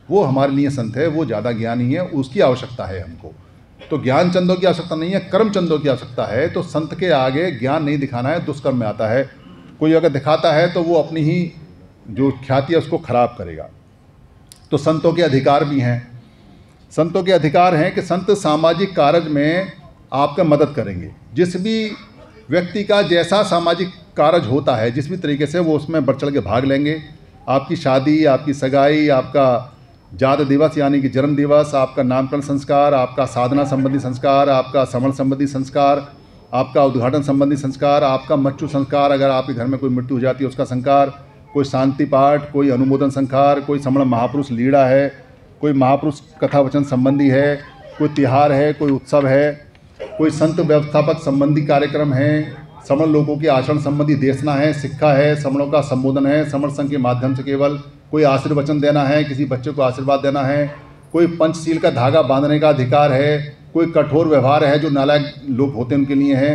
वो हमारे लिए संत है, वो ज़्यादा ज्ञानी है, उसकी आवश्यकता है हमको। तो ज्ञान चंदों की आवश्यकता नहीं है, कर्म चंदों की आवश्यकता है। तो संत के आगे ज्ञान नहीं दिखाना है, दुष्कर्म में आता है। कोई अगर दिखाता है तो वो अपनी ही जो ख्याति है उसको खराब करेगा। तो संतों के अधिकार भी हैं। संतों के अधिकार हैं कि संत सामाजिक कार्य में आपका मदद करेंगे। जिस भी व्यक्ति का जैसा सामाजिक कार्य होता है, जिस भी तरीके से, वो उसमें बढ़ चढ़ के भाग लेंगे। आपकी शादी, आपकी सगाई, आपका जात दिवस यानी कि जन्म दिवस, आपका नामकरण संस्कार, आपका साधना संबंधी संस्कार, आपका समण संबंधी संस्कार, आपका उद्घाटन संबंधी संस्कार, आपका मृत्यु संस्कार, अगर आपके घर में कोई मृत्यु हो जाती है उसका संस्कार, कोई शांति पाठ, कोई अनुमोदन संस्कार, कोई समण महापुरुष लीड़ा है, कोई महापुरुष कथा वचन संबंधी है, कोई तिहार है, कोई उत्सव है, कोई संत व्यवस्थापक संबंधी कार्यक्रम है, समण लोगों के आचरण संबंधी देशना है, सिक्खा है, समणों का संबोधन है, समण संघ के माध्यम से केवल कोई आशीर्वचन देना है, किसी बच्चे को आशीर्वाद देना है, कोई पंचशील का धागा बांधने का अधिकार है, कोई कठोर व्यवहार है जो नालायक लोग होते हैं उनके लिए है,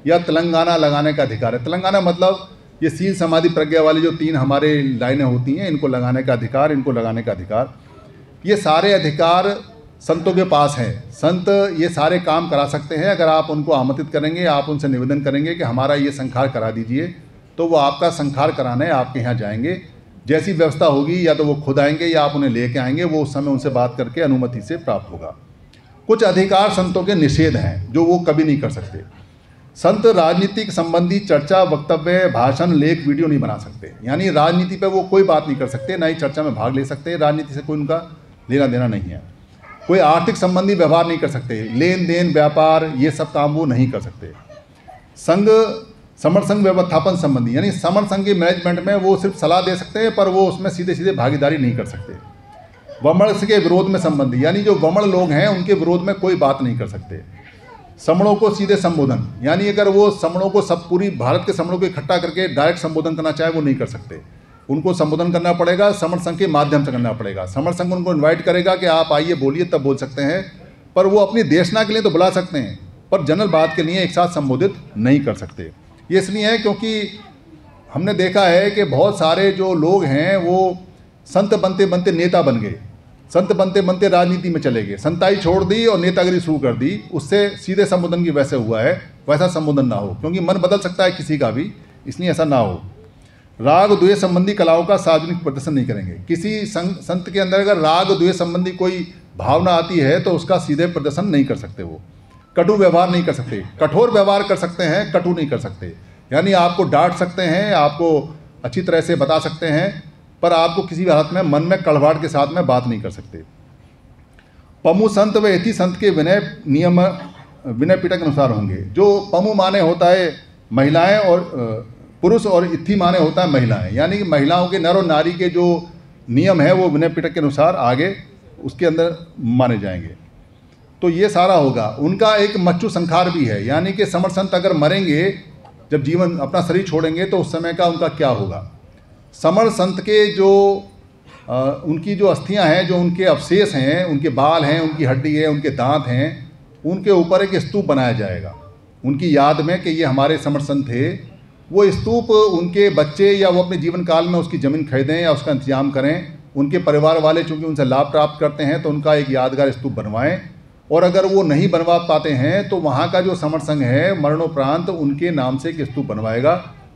या तेलंगाना लगाने का अधिकार है। तेलंगाना मतलब ये सील समाधि प्रज्ञा वाली जो 3 हमारे लाइनें होती हैं, इनको लगाने का अधिकार, इनको लगाने का अधिकार, ये सारे अधिकार संतों के पास हैं। संत ये सारे काम करा सकते हैं अगर आप उनको आमंत्रित करेंगे, आप उनसे निवेदन करेंगे कि हमारा ये संखार करा दीजिए, तो वो आपका संखार कराने आपके यहाँ जाएंगे। जैसी व्यवस्था होगी या तो वो खुद आएंगे या आप उन्हें लेके आएंगे, वो उस समय उनसे बात करके अनुमति से प्राप्त होगा। कुछ अधिकार संतों के निषेध हैं जो वो कभी नहीं कर सकते। संत राजनीतिक संबंधी चर्चा, वक्तव्य, भाषण, लेख, वीडियो नहीं बना सकते। यानी राजनीति पे वो कोई बात नहीं कर सकते, ना ही चर्चा में भाग ले सकते। राजनीति से कोई उनका लेना देना नहीं है। कोई आर्थिक संबंधी व्यवहार नहीं कर सकते, लेन देन, व्यापार, ये सब काम वो नहीं कर सकते। संघ समर संघ व्यवस्थापन संबंधी, यानी समर संघ के मैनेजमेंट में वो सिर्फ सलाह दे सकते हैं, पर वो उसमें सीधे सीधे भागीदारी नहीं कर सकते। वमन के विरोध में संबंधी, यानी जो वमन लोग हैं उनके विरोध में कोई बात नहीं कर सकते। समणों को सीधे संबोधन, यानी अगर वो समणों को सब पूरी भारत के समणों को इकट्ठा करके डायरेक्ट संबोधन करना चाहे वो नहीं कर सकते। उनको संबोधन करना पड़ेगा, समण संघ के माध्यम से करना पड़ेगा। समण संघ उनको इन्वाइट करेगा कि आप आइए बोलिए, तब बोल सकते हैं, पर वो अपनी देशना के लिए तो बुला सकते हैं, पर जनरल बात के लिए एक साथ संबोधित नहीं कर सकते। ये इसलिए है क्योंकि हमने देखा है कि बहुत सारे जो लोग हैं वो संत बनते बनते नेता बन गए, संत बनते बनते राजनीति में चले गए, संताई छोड़ दी और नेतागिरी शुरू कर दी। उससे सीधे संबोधन की वैसे हुआ है, वैसा संबोधन ना हो, क्योंकि मन बदल सकता है किसी का भी, इसलिए ऐसा ना हो। राग द्वेष संबंधी कलाओं का सार्वजनिक प्रदर्शन नहीं करेंगे। किसी संत के अंदर अगर राग द्वेष संबंधी कोई भावना आती है तो उसका सीधे प्रदर्शन नहीं कर सकते। वो कटु व्यवहार नहीं कर सकते, कठोर व्यवहार कर सकते हैं, कटु नहीं कर सकते। यानी आपको डांट सकते हैं, आपको अच्छी तरह से बता सकते हैं, पर आपको किसी भी हालत में मन में कड़वाहट के साथ में बात नहीं कर सकते। पमु संत व यति संत के विनय नियम विनय पीठक के अनुसार होंगे। जो पमु माने होता है महिलाएं और पुरुष, और इत्थि माने होता है महिलाएं, यानी कि महिलाओं के, नर और नारी के जो नियम है वो विनय पीठक के अनुसार आगे उसके अंदर माने जाएंगे। तो ये सारा होगा। उनका एक मच्चु संखार भी है, यानी कि समर संत अगर मरेंगे, जब जीवन अपना शरीर छोड़ेंगे तो उस समय का उनका क्या होगा। समर संत के जो उनकी जो अस्थियां हैं, जो उनके अवशेष हैं, उनके बाल हैं, उनकी हड्डी है, उनके दांत हैं, उनके ऊपर एक स्तूप बनाया जाएगा उनकी याद में कि ये हमारे समर संत थे। वो स्तूप उनके बच्चे या वो अपने जीवन काल में उसकी ज़मीन खरीदें या उसका इंतजाम करें, उनके परिवार वाले चूँकि उनसे लाभ प्राप्त करते हैं तो उनका एक यादगार स्तूप बनवाएं। और अगर वो नहीं बनवा पाते हैं तो वहाँ का जो समर संघ है मरणोपरांत उनके नाम से एक स्तूप बनवाएगा,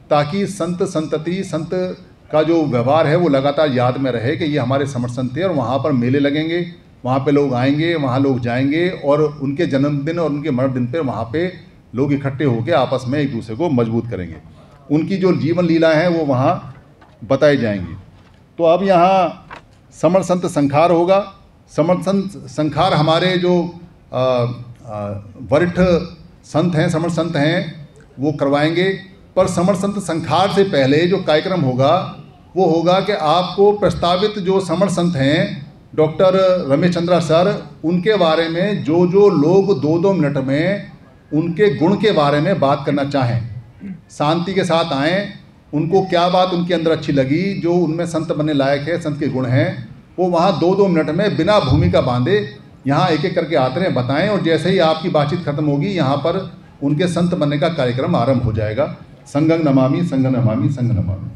ताकि संत संतति संत का जो व्यवहार है वो लगातार याद में रहे कि ये हमारे समर संत थे। और वहाँ पर मेले लगेंगे, वहाँ पे लोग आएंगे, वहाँ लोग जाएंगे, और उनके जन्मदिन और उनके मरण दिन पर वहाँ पे लोग इकट्ठे होकर आपस में एक दूसरे को मजबूत करेंगे। उनकी जो जीवन लीलाएं हैं वो वहाँ बताई जाएंगी। तो अब यहाँ समर संत संखार होगा। समर संत संखार हमारे जो वरिष्ठ संत हैं, समर संत हैं, वो करवाएंगे। पर समर संत संखार से पहले जो कार्यक्रम होगा वो होगा कि आपको प्रस्तावित जो समर संत हैं डॉक्टर रमेश चंद्रा सर, उनके बारे में जो जो लोग 2-2 मिनट में उनके गुण के बारे में बात करना चाहें, शांति के साथ आएँ, उनको क्या बात उनके अंदर अच्छी लगी, जो उनमें संत बनने लायक है, संत के गुण हैं, वो वहाँ 2-2 मिनट में बिना भूमिका बांधे यहाँ एक एक करके आते हैं, बताएं। और जैसे ही आपकी बातचीत खत्म होगी यहाँ पर उनके संत बनने का कार्यक्रम आरंभ हो जाएगा। संघं नमामि संघं नमामि संघं नमामि।